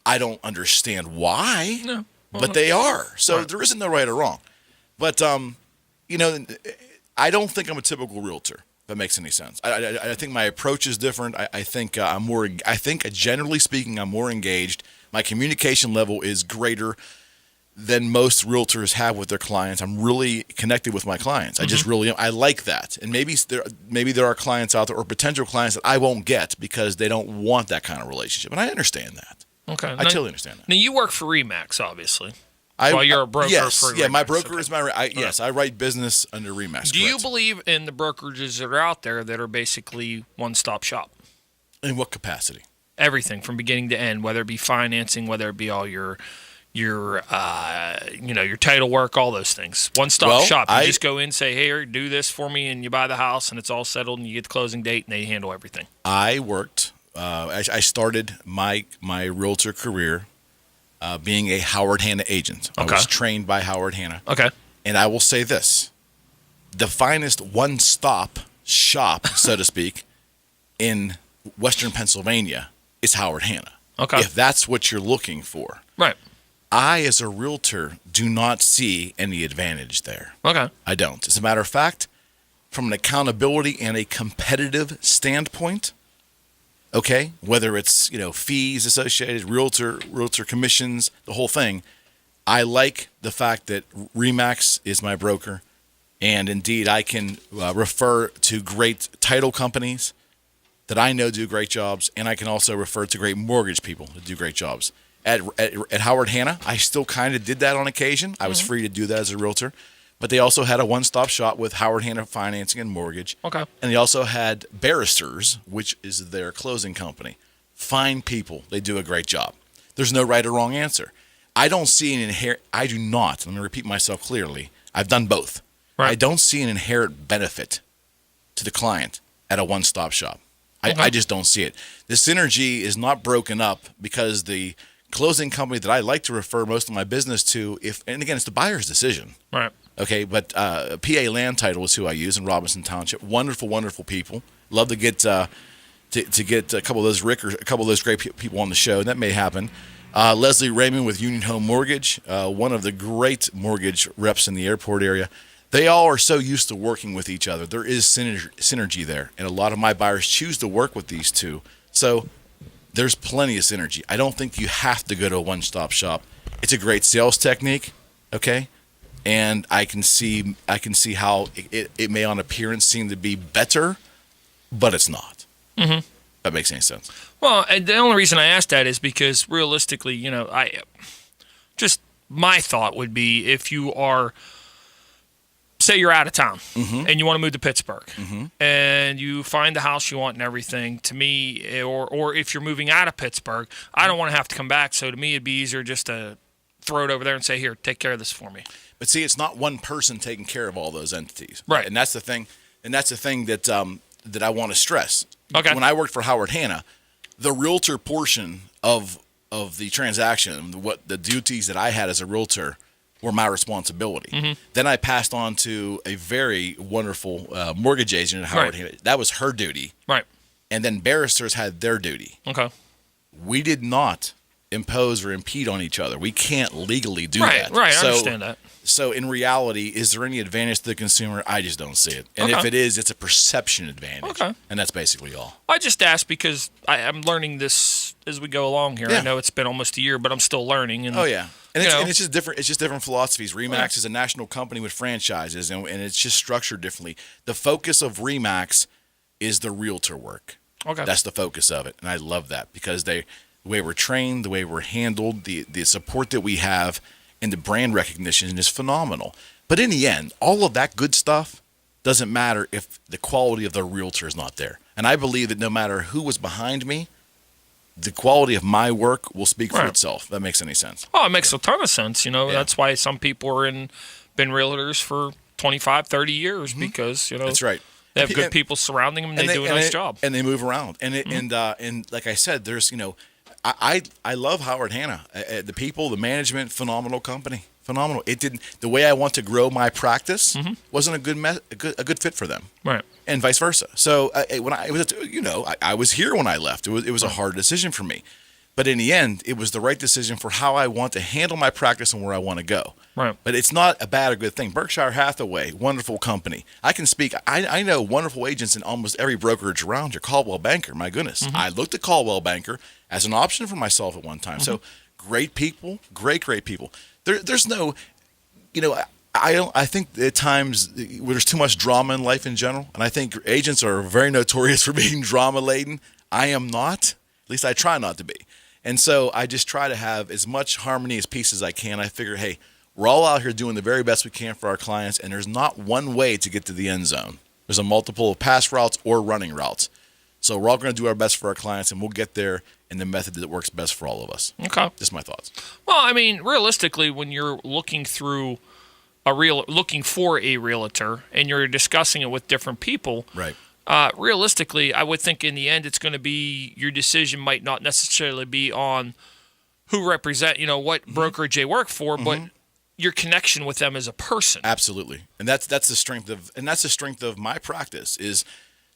I don't understand why, but they are. So there isn't no right or wrong. But, I don't think I'm a typical realtor. that makes any sense. I think my approach is different. I think I'm more. I think generally speaking, I'm more engaged. My communication level is greater than most realtors have with their clients. I'm really connected with my clients. I just really am. I like that. And maybe there are clients out there or potential clients that I won't get because they don't want that kind of relationship. And I understand that. Okay. I totally understand that. Now, you work for RE/MAX, obviously. Well, you're a broker yes, for RE/MAX. Yeah, my broker is my. Yes, I write business under RE/MAX. Do you believe in the brokerages that are out there that are basically one-stop shop? In what capacity? Everything from beginning to end, whether it be financing, whether it be all your title work, all those things. One-stop shop. You just go in, say, "Hey, do this for me," and you buy the house, and it's all settled, and you get the closing date, and they handle everything. I worked. I started my realtor career being a Howard Hanna agent. I was trained by Howard Hanna. Okay. And I will say this: the finest one-stop shop, so to speak, in Western Pennsylvania is Howard Hanna. Okay. If that's what you're looking for. Right. I, as a realtor, do not see any advantage there. Okay. I don't. As a matter of fact, from an accountability and a competitive standpoint, okay, whether it's, fees associated, realtor commissions, the whole thing, I like the fact that RE/MAX is my broker, and indeed I can refer to great title companies that I know do great jobs, and I can also refer to great mortgage people that do great jobs. At Howard Hanna, I still kind of did that on occasion. I was free to do that as a realtor. But they also had a one-stop shop with Howard Hanna Financing and Mortgage. Okay. And they also had Barristers, which is their closing company. Fine people. They do a great job. There's no right or wrong answer. I don't see an inherent – I do not. Let me repeat myself clearly. I've done both. Right. I don't see an inherent benefit to the client at a one-stop shop. I just don't see it. The synergy is not broken up because the closing company that I like to refer most of my business to, and again, it's the buyer's decision. Right. Okay, but PA Land Title is who I use in Robinson Township. Wonderful, wonderful people. Love to get to get a couple of those a couple of those great people on the show. That may happen. Leslie Raymond with Union Home Mortgage, one of the great mortgage reps in the airport area. They all are so used to working with each other. There is synergy there, and a lot of my buyers choose to work with these two. So there's plenty of synergy. I don't think you have to go to a one-stop shop. It's a great sales technique, okay? And I can see how it may on appearance seem to be better, but it's not. Mm-hmm. That makes any sense. Well, the only reason I asked that is because realistically, my thought would be if you are, say you're out of town and you want to move to Pittsburgh and you find the house you want and everything, to me, or if you're moving out of Pittsburgh, I don't want to have to come back. So to me, it'd be easier just to throw it over there and say, here, take care of this for me. But see, it's not one person taking care of all those entities. Right. And that's the thing. And that's the thing that I want to stress. Okay. When I worked for Howard Hanna, the realtor portion of the transaction, what the duties that I had as a realtor were my responsibility. Mm-hmm. Then I passed on to a very wonderful mortgage agent at Howard Hanna. That was her duty. Right. And then barristers had their duty. Okay. We did not impose or impede on each other. We can't legally do that. Right, I understand that. So in reality, is there any advantage to the consumer? I just don't see it. And if it is, it's a perception advantage. Okay. And that's basically all. I just asked because I'm learning this as we go along here. Yeah. I know it's been almost a year, but I'm still learning. And, and it's just different. It's just different philosophies. RE/MAX is a national company with franchises, and it's just structured differently. The focus of RE/MAX is the realtor work. Okay. That's the focus of it, and I love that because the way we're trained, the way we're handled, the support that we have, and the brand recognition is phenomenal. But in the end, all of that good stuff doesn't matter if the quality of the realtor is not there. And I believe that no matter who was behind me, the quality of my work will speak for itself. If that makes any sense. Oh, it makes a ton of sense. That's why some people are been realtors for 25, 30 years because, That's right. They have good people surrounding them and they do a nice job. And they move around. And like I said, there's, I love Howard Hanna. The people, the management, phenomenal company, phenomenal. It didn't. The way I want to grow my practice wasn't a good fit for them, right? And vice versa. So when I was here when I left, it was a hard decision for me. But in the end, it was the right decision for how I want to handle my practice and where I want to go. Right. But it's not a bad or good thing. Berkshire Hathaway, wonderful company. I can speak. I know wonderful agents in almost every brokerage around here. Coldwell Banker, my goodness. Mm-hmm. I looked at Coldwell Banker as an option for myself at one time. Mm-hmm. So great people, great people. There's no, I think at times there's too much drama in life in general. And I think agents are very notorious for being drama laden. I am not. At least I try not to be. And so I just try to have as much harmony as peace as I can. I figure, hey, we're all out here doing the very best we can for our clients, and there's not one way to get to the end zone. There's a multiple of pass routes or running routes. So we're all going to do our best for our clients, and we'll get there in the method that works best for all of us. Okay. Just my thoughts. Well, I mean, realistically, when you're looking for a realtor and you're discussing it with different people, right? Realistically, I would think in the end it's going to be your decision might not necessarily be on who represent, what brokerage they work for, but your connection with them as a person. Absolutely, and that's the strength of my practice is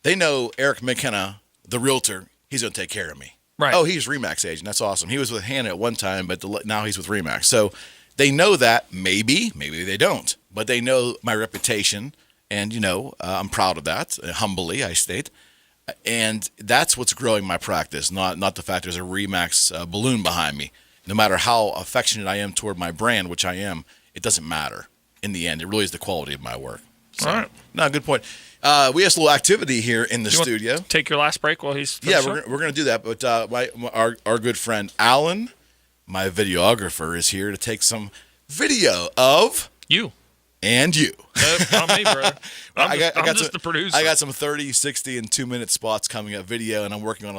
they know Eric McKenna, the realtor. He's going to take care of me. Right. Oh, he's Remax agent. That's awesome. He was with Hannah at one time, but now he's with Remax. So they know that. Maybe they don't, but they know my reputation. And, I'm proud of that. Humbly, I state. And that's what's growing my practice, not the fact there's a Remax balloon behind me. No matter how affectionate I am toward my brand, which I am, it doesn't matter. In the end, it really is the quality of my work. So, all right. No, good point. We have a little activity here in the studio. Take your last break while he's finishing? Yeah, we're going to do that. But our good friend Alan, my videographer, is here to take some video of you. And you. Not me, brother. I'm just some, the producer. I got some 30, 60, and 2-minute spots coming up video, and I'm working on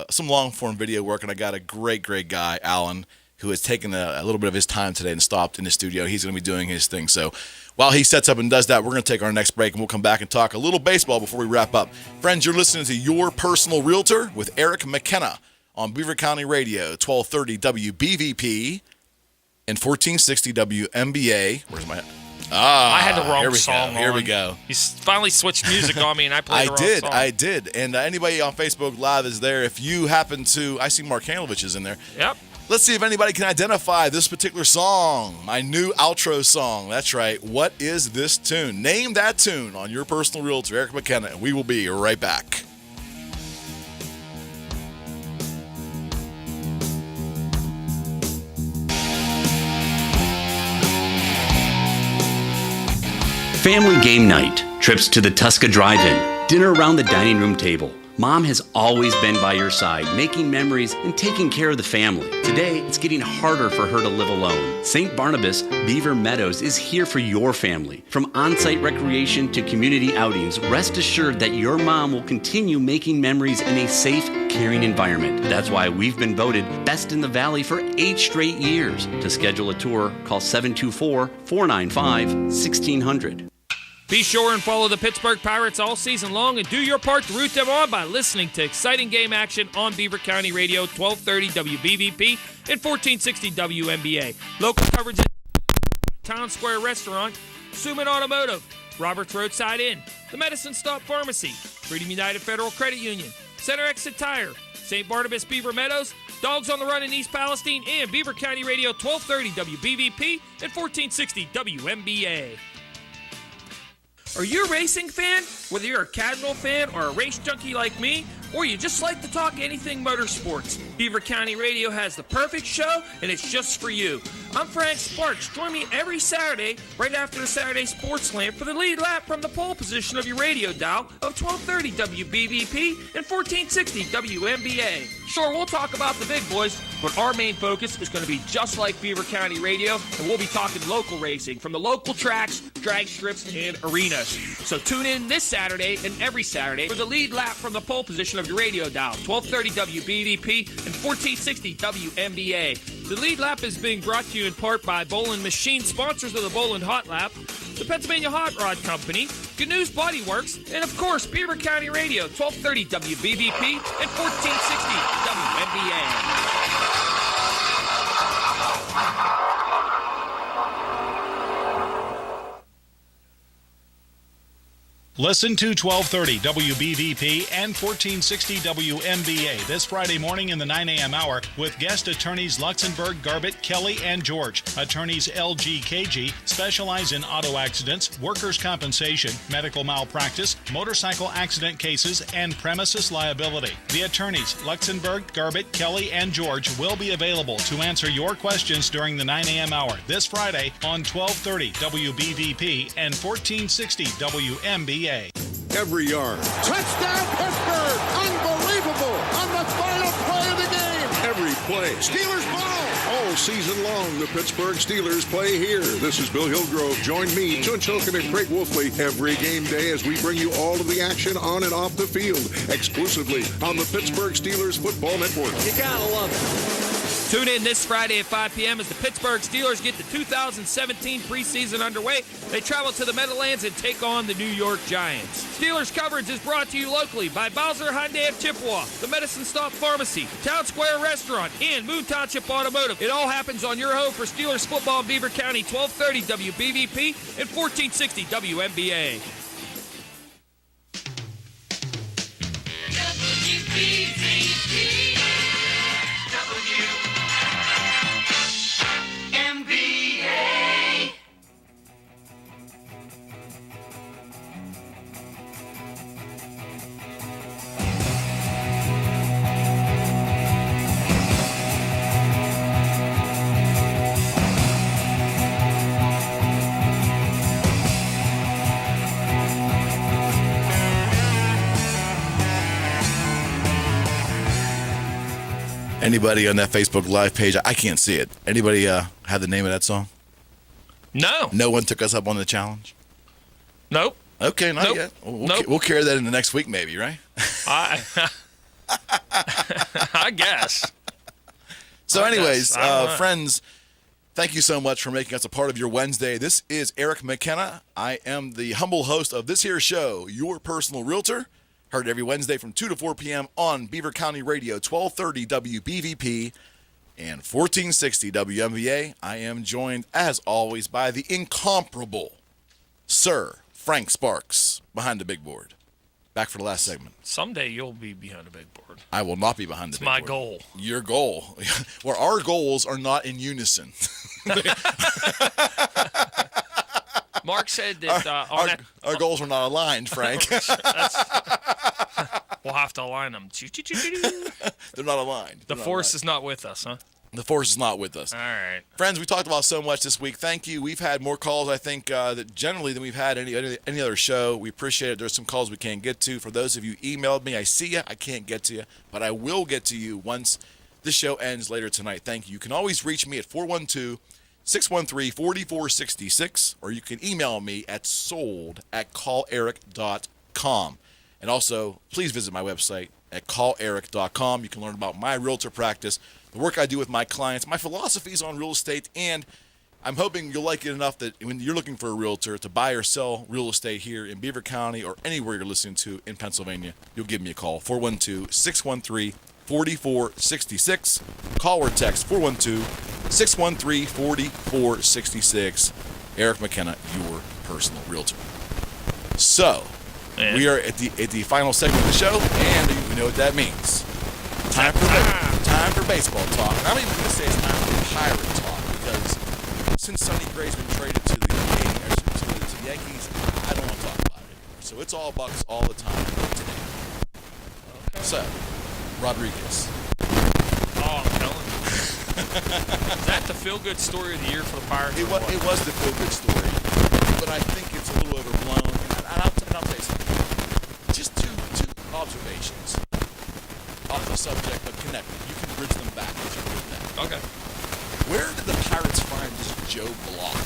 some long form video work, and I got a great guy, Alan, who has taken a little bit of his time today and stopped in the studio. He's going to be doing his thing. So while he sets up and does that, we're going to take our next break, and we'll come back and talk a little baseball before we wrap up. Friends, you're listening to Your Personal Realtor with Eric McKenna on Beaver County Radio, 1230 WBVP. And 1460 WMBA. Where's my... I had the wrong song on. Here we go. He finally switched music on me, and I played the wrong song. I did. And anybody on Facebook Live is there. If you happen to... I see Mark Hanovich is in there. Yep. Let's see if anybody can identify this particular song. My new outro song. That's right. What is this tune? Name that tune on Your Personal Realtor, Eric McKenna, and we will be right back. Family game night, trips to the Tuska Drive-In, dinner around the dining room table. Mom has always been by your side, making memories and taking care of the family. Today, it's getting harder for her to live alone. St. Barnabas Beaver Meadows is here for your family. From on-site recreation to community outings, rest assured that your mom will continue making memories in a safe, caring environment. That's why we've been voted Best in the Valley for 8 straight years. To schedule a tour, call 724-495-1600. Be sure and follow the Pittsburgh Pirates all season long and do your part to root them on by listening to exciting game action on Beaver County Radio, 1230 WBVP and 1460 WMBA. Local coverage at Town Square Restaurant, Suman Automotive, Roberts Roadside Inn, the Medicine Stop Pharmacy, Freedom United Federal Credit Union, Center Exit Tire, St. Barnabas Beaver Meadows, Dogs on the Run in East Palestine, and Beaver County Radio, 1230 WBVP and 1460 WMBA. Are you a racing fan? Whether you're a casual fan or a race junkie like me, or you just like to talk anything motorsports, Beaver County Radio has the perfect show, and it's just for you. I'm Frank Sparks. Join me every Saturday, right after the Saturday Sports Slam, for the lead lap from the pole position of your radio dial of 1230 WBVP and 1460 WMBA. Sure, we'll talk about the big boys, but our main focus is going to be just like Beaver County Radio, and we'll be talking local racing from the local tracks, drag strips, and arenas. So tune in this Saturday and every Saturday for the lead lap from the pole position of your radio dial, 1230 WBVP and 1460 WMBA. The lead lap is being brought to you in part by Bowling Machine, sponsors of the Bowling Hot Lap, the Pennsylvania Hot Rod Company, Good News Body Works, and of course, Beaver County Radio, 1230 WBVP and 1460 WMBA. Listen to 1230 WBVP and 1460 WMBA this Friday morning in the 9 a.m. hour with guest attorneys Luxembourg, Garbett, Kelly, and George. Attorneys LGKG specialize in auto accidents, workers' compensation, medical malpractice, motorcycle accident cases, and premises liability. The attorneys Luxembourg, Garbett, Kelly, and George will be available to answer your questions during the 9 a.m. hour this Friday on 1230 WBVP and 1460 WMBA. Every yard. Touchdown Pittsburgh! Unbelievable! On the final play of the game. Every play. Steelers ball! All season long, the Pittsburgh Steelers play here. This is Bill Hillgrove. Join me, John Chilkin, and Craig Wolfley every game day as we bring you all of the action on and off the field, exclusively on the Pittsburgh Steelers Football Network. You gotta love it. Tune in this Friday at 5 p.m. as the Pittsburgh Steelers get the 2017 preseason underway. They travel to the Meadowlands and take on the New York Giants. Steelers coverage is brought to you locally by Bowser Hyundai of Chippewa, the Medicine Stop Pharmacy, Town Square Restaurant, and Moon Township Automotive. It all happens on your home for Steelers football in Beaver County, 1230 WBVP and 1460 WMBA. Anybody on that Facebook Live page? I can't see it. Anybody have the name of that song? No. No one took us up on the challenge? Nope. Okay, not yet. We'll carry that into next week maybe, right? I guess. So anyways, friends, thank you so much for making us a part of your Wednesday. This is Eric McKenna. I am the humble host of this here show, Your Personal Realtor. Heard every Wednesday from 2 to 4 p.m. on Beaver County Radio, 1230 WBVP and 1460 WMBA. I am joined, as always, by the incomparable Sir Frank Sparks behind the big board. Back for the last segment. Someday you'll be behind a big board. I will not be behind the big board. It's my goal. Your goal. Well, our goals are not in unison. Mark said that our goals were not aligned, Frank. We'll have to align them. They're not aligned. The force is not with us, huh? The force is not with us. All right. Friends, we talked about so much this week. Thank you. We've had more calls, I think, that generally than we've had any other show. We appreciate it. There's some calls we can't get to. For those of you emailed me, I see you. I can't get to you, but I will get to you once this show ends later tonight. Thank you. You can always reach me at 412-613-4466, or you can email me at sold@calleric.com. And also, please visit my website at calleric.com. You can learn about my realtor practice, the work I do with my clients, my philosophies on real estate, and I'm hoping you'll like it enough that when you're looking for a realtor to buy or sell real estate here in Beaver County or anywhere you're listening to in Pennsylvania, you'll give me a call, 412-613-4466. Call or text 412-613-4466. Eric McKenna, your personal realtor. So, we are at the final segment of the show, and you know what that means. Time for baseball talk. I'm even going to say it's time for Pirate talk, because since Sonny Gray's been traded to the Yankees, I don't want to talk about it anymore. So it's all Bucks all the time today. Okay. So, Rodriguez. Oh, I'm telling you. Is that the feel-good story of the year for the Pirates? It was the feel-good story, but I think it's a little overblown. And I'll tell you something. Just two observations off the subject, but connected. You can bridge them back as you do that. Okay. Where did the Pirates find this Joe Block?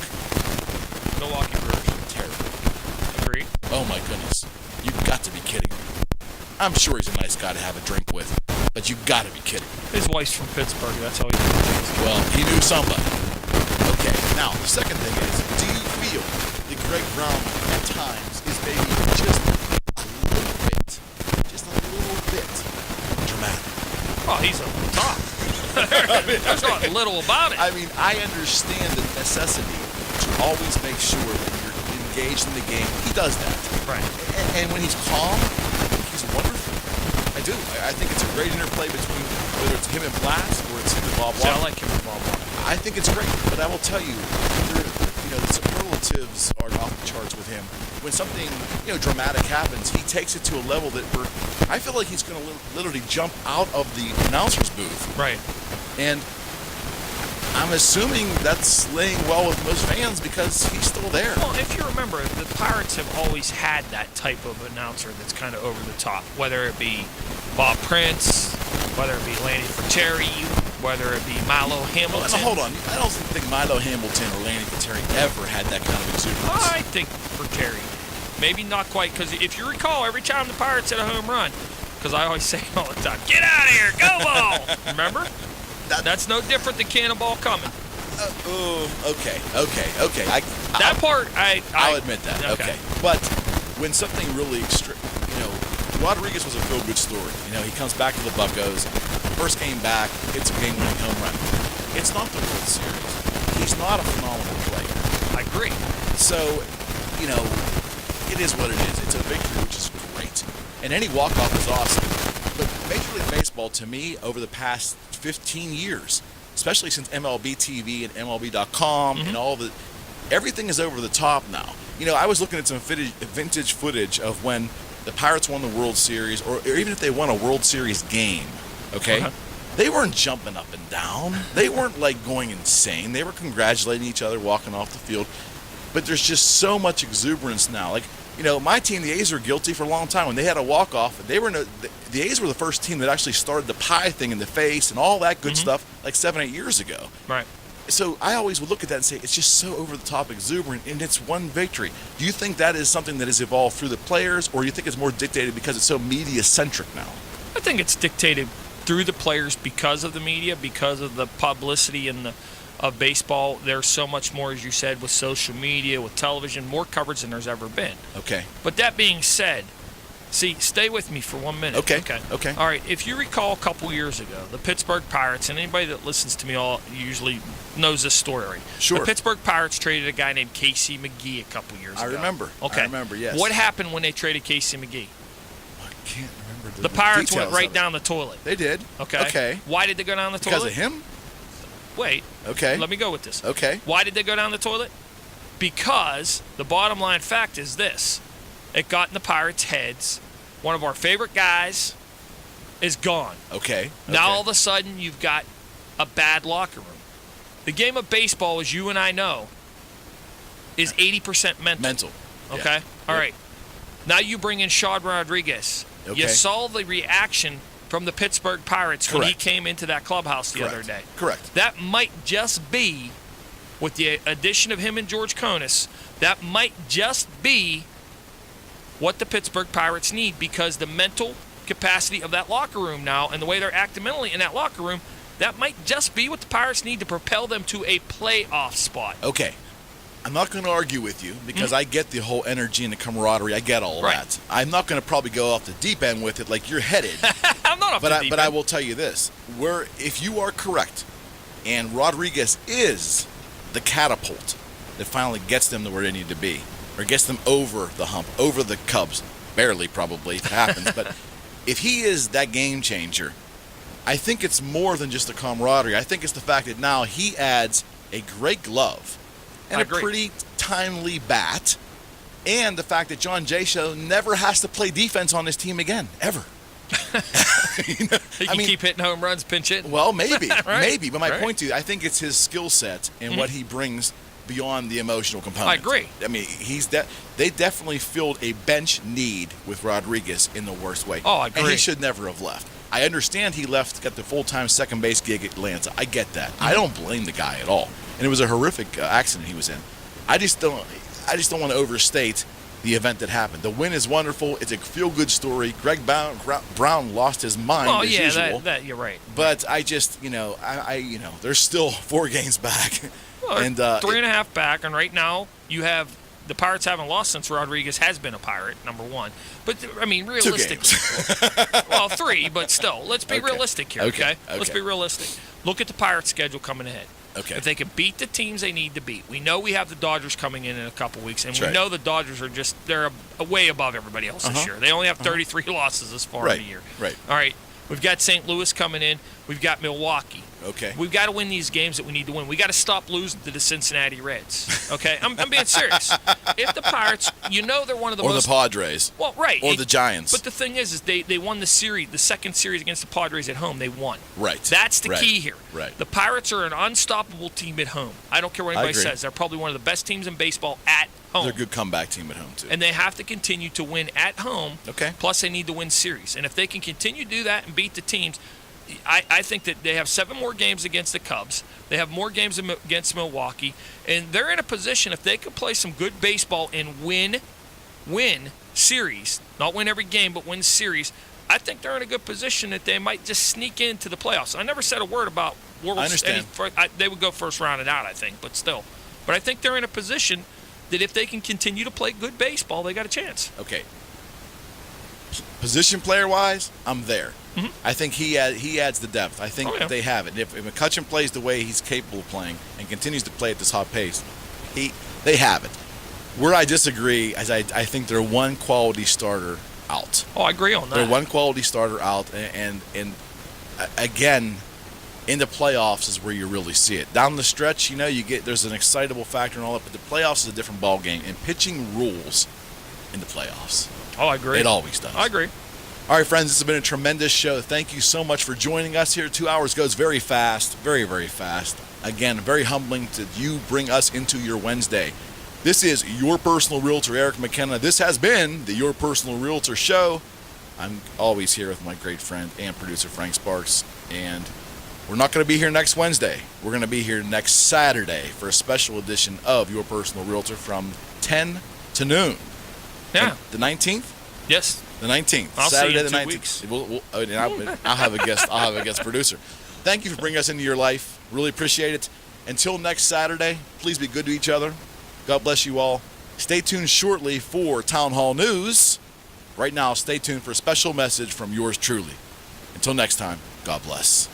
Milwaukee Brewers. Terrible. Agreed. Oh my goodness. You've got to be kidding me. I'm sure he's a nice guy to have a drink with, but you got to be kidding me. His wife's from Pittsburgh. That's all he knows. Well, he knew somebody. Okay. Now, the second thing is, do you feel that Greg Brown at times is maybe just a little bit dramatic? Oh, he's over the top. There's not little about it. I mean, I understand the necessity to always make sure that you're in engaged in the game. He does that. Right. And when he's calm, he's wonderful. I do. I think it's a great interplay between whether it's him and Blas or it's him and Bob Walker. I like him and Bob Walker. I think it's great, but I will tell you, the superlatives are off the charts with him. When something dramatic happens, he takes it to a level that I feel like he's going to literally jump out of the announcer's booth. Right. And I'm assuming that's laying well with most fans because he's still there. Well, if you remember, the Pirates have always had that type of announcer that's kind of over the top, whether it be Bob Prince, whether it be Lanny Fratteri, whether it be Milo Hamilton. Well, hold on. I don't think Milo Hamilton or Lanny Fratteri ever had that kind of exuberance. I think Fratteri. Maybe not quite, because if you recall, every time the Pirates hit a home run, because I always say it all the time, get out of here, go ball! Remember? That's no different than Cannonball coming. Okay. I'll admit that. Okay. But when something really extreme, Rodriguez was a feel-good story. He comes back to the Buccos, first game back, hits a game-winning home run. It's not the World Series. He's not a phenomenal player. I agree. So, it is what it is. It's a victory, which is great. And any walk-off is awesome. But Major League Baseball, to me, over the past 15 years, especially since MLB TV and MLB.com and everything is over the top now. I was looking at some vintage footage of when the Pirates won the World Series, or even if they won a World Series game, okay? They weren't jumping up and down. They weren't, going insane. They were congratulating each other, walking off the field. But there's just so much exuberance now. My team, the A's, were guilty for a long time. When they had a walk-off, the A's were the first team that actually started the pie thing in the face and all that good stuff 7-8 years ago. Right. So I always would look at that and say, it's just so over-the-top exuberant, and it's one victory. Do you think that is something that has evolved through the players, or do you think it's more dictated because it's so media-centric now? I think it's dictated through the players because of the media, because of the publicity and of baseball. There's so much more, as you said, with social media, with television, more coverage than there's ever been. Okay. But that being said, stay with me for 1 minute. Okay. All right, if you recall a couple years ago, the Pittsburgh Pirates, and anybody that listens to me usually knows this story. Sure. The Pittsburgh Pirates traded a guy named Casey McGee a couple years ago. I remember. Okay. I remember, yes. What happened when they traded Casey McGee? I can't remember The Pirates went right down the toilet. They did. Okay. Why did they go down the toilet? Because of him? Wait. Okay. Let me go with this. Okay. Why did they go down the toilet? Because the bottom line fact is this. It got in the Pirates' heads. One of our favorite guys is gone. Okay. Now all of a sudden you've got a bad locker room. The game of baseball, as you and I know, is 80% mental. Okay? Yeah. All right. Now you bring in Sean Rodriguez. Okay. You saw the reaction from the Pittsburgh Pirates when he came into that clubhouse the other day. Correct. That might just be, with the addition of him and George Konis, that might just be what the Pittsburgh Pirates need, because the mental capacity of that locker room now and the way they're acting mentally in that locker room, that might just be what the Pirates need to propel them to a playoff spot. Okay. I'm not going to argue with you because I get the whole energy and the camaraderie. I get all that. I'm not going to probably go off the deep end with it like you're headed. I'm not off the deep end. But I will tell you this. If you are correct and Rodriguez is the catapult that finally gets them to where they need to be, or gets them over the hump, over the Cubs, barely probably, if it happens, but if he is that game changer, I think it's more than just the camaraderie. I think it's the fact that now he adds a great glove and a pretty timely bat, and the fact that John Jaso never has to play defense on his team again, ever. He can keep hitting home runs, pinch hitting. Well, maybe, Right. maybe. But my point to you, I think it's his skill set and what he brings beyond the emotional component. I agree. I mean, they definitely filled a bench need with Rodriguez in the worst way. Oh, I agree. And he should never have left. I understand he left, got the full-time second base gig at Atlanta. I get that. I don't blame the guy at all. And it was a horrific accident he was in. I just don't want to overstate the event that happened. The win is wonderful. It's a feel-good story. Greg Brown lost his mind as usual. That you're right. But I just, there's still 4 games back. Well, and 3.5 back, and right now you have the Pirates haven't lost since Rodriguez has been a Pirate, number one. But, I mean, realistically. 2 games. Well, 3, but still. Let's be realistic here, okay? Let's be realistic. Look at the Pirates' schedule coming ahead. Okay. If they can beat the teams they need to beat. We know we have the Dodgers coming in a couple weeks, and That's we right. know the Dodgers are they're way above everybody else this year. They only have 33 losses this far in the year. Right. All right. We've got St. Louis coming in. We've got Milwaukee. Okay. We've got to win these games that we need to win. We got to stop losing to the Cincinnati Reds. Okay, I'm being serious. If the Pirates, they're one of the or most. the Padres. Well, right. Or the Giants. But the thing is they won the series, the second series against the Padres at home. They won. Right. That's the key here. Right. The Pirates are an unstoppable team at home. I don't care what anybody agree. says. They're probably one of the best teams in baseball at home. They're a good comeback team at home, too. And they have to continue to win at home. Okay. Plus, they need to win series. And if they can continue to do that and beat the teams, I think that they have 7 more games against the Cubs. They have more games against Milwaukee. And they're in a position, if they can play some good baseball and win series, not win every game, but win series, I think they're in a good position that they might just sneak into the playoffs. I never said a word about World I understand. They would go first round and out, I think, but still. But I think they're in a position that if they can continue to play good baseball, they got a chance. Okay. Position player-wise, I'm there. Mm-hmm. I think he adds the depth. I think they have it. And if McCutchen plays the way he's capable of playing and continues to play at this hot pace, they have it. Where I disagree is I think they're one quality starter out. Oh, I agree on that. They're one quality starter out, and again, in the playoffs is where you really see it. Down the stretch, there's an excitable factor and all that, but the playoffs is a different ball game, and pitching rules in the playoffs. Oh, I agree. It always does. I agree. All right, friends, this has been a tremendous show. Thank you so much for joining us here. 2 hours goes very fast, very, very fast. Again, very humbling that you bring us into your Wednesday. This is Your Personal Realtor, Eric McKenna. This has been the Your Personal Realtor Show. I'm always here with my great friend and producer, Frank Sparks. And we're not going to be here next Wednesday. We're going to be here next Saturday for a special edition of Your Personal Realtor from 10 to noon. Yeah. The 19th? Yes. The 19th. I'll Saturday see you in the 2 19th. weeks. I'll have a guest. I'll have a guest producer. Thank you for bringing us into your life. Really appreciate it. Until next Saturday, please be good to each other. God bless you all. Stay tuned shortly for Town Hall News. Right now, stay tuned for a special message from yours truly. Until next time, God bless.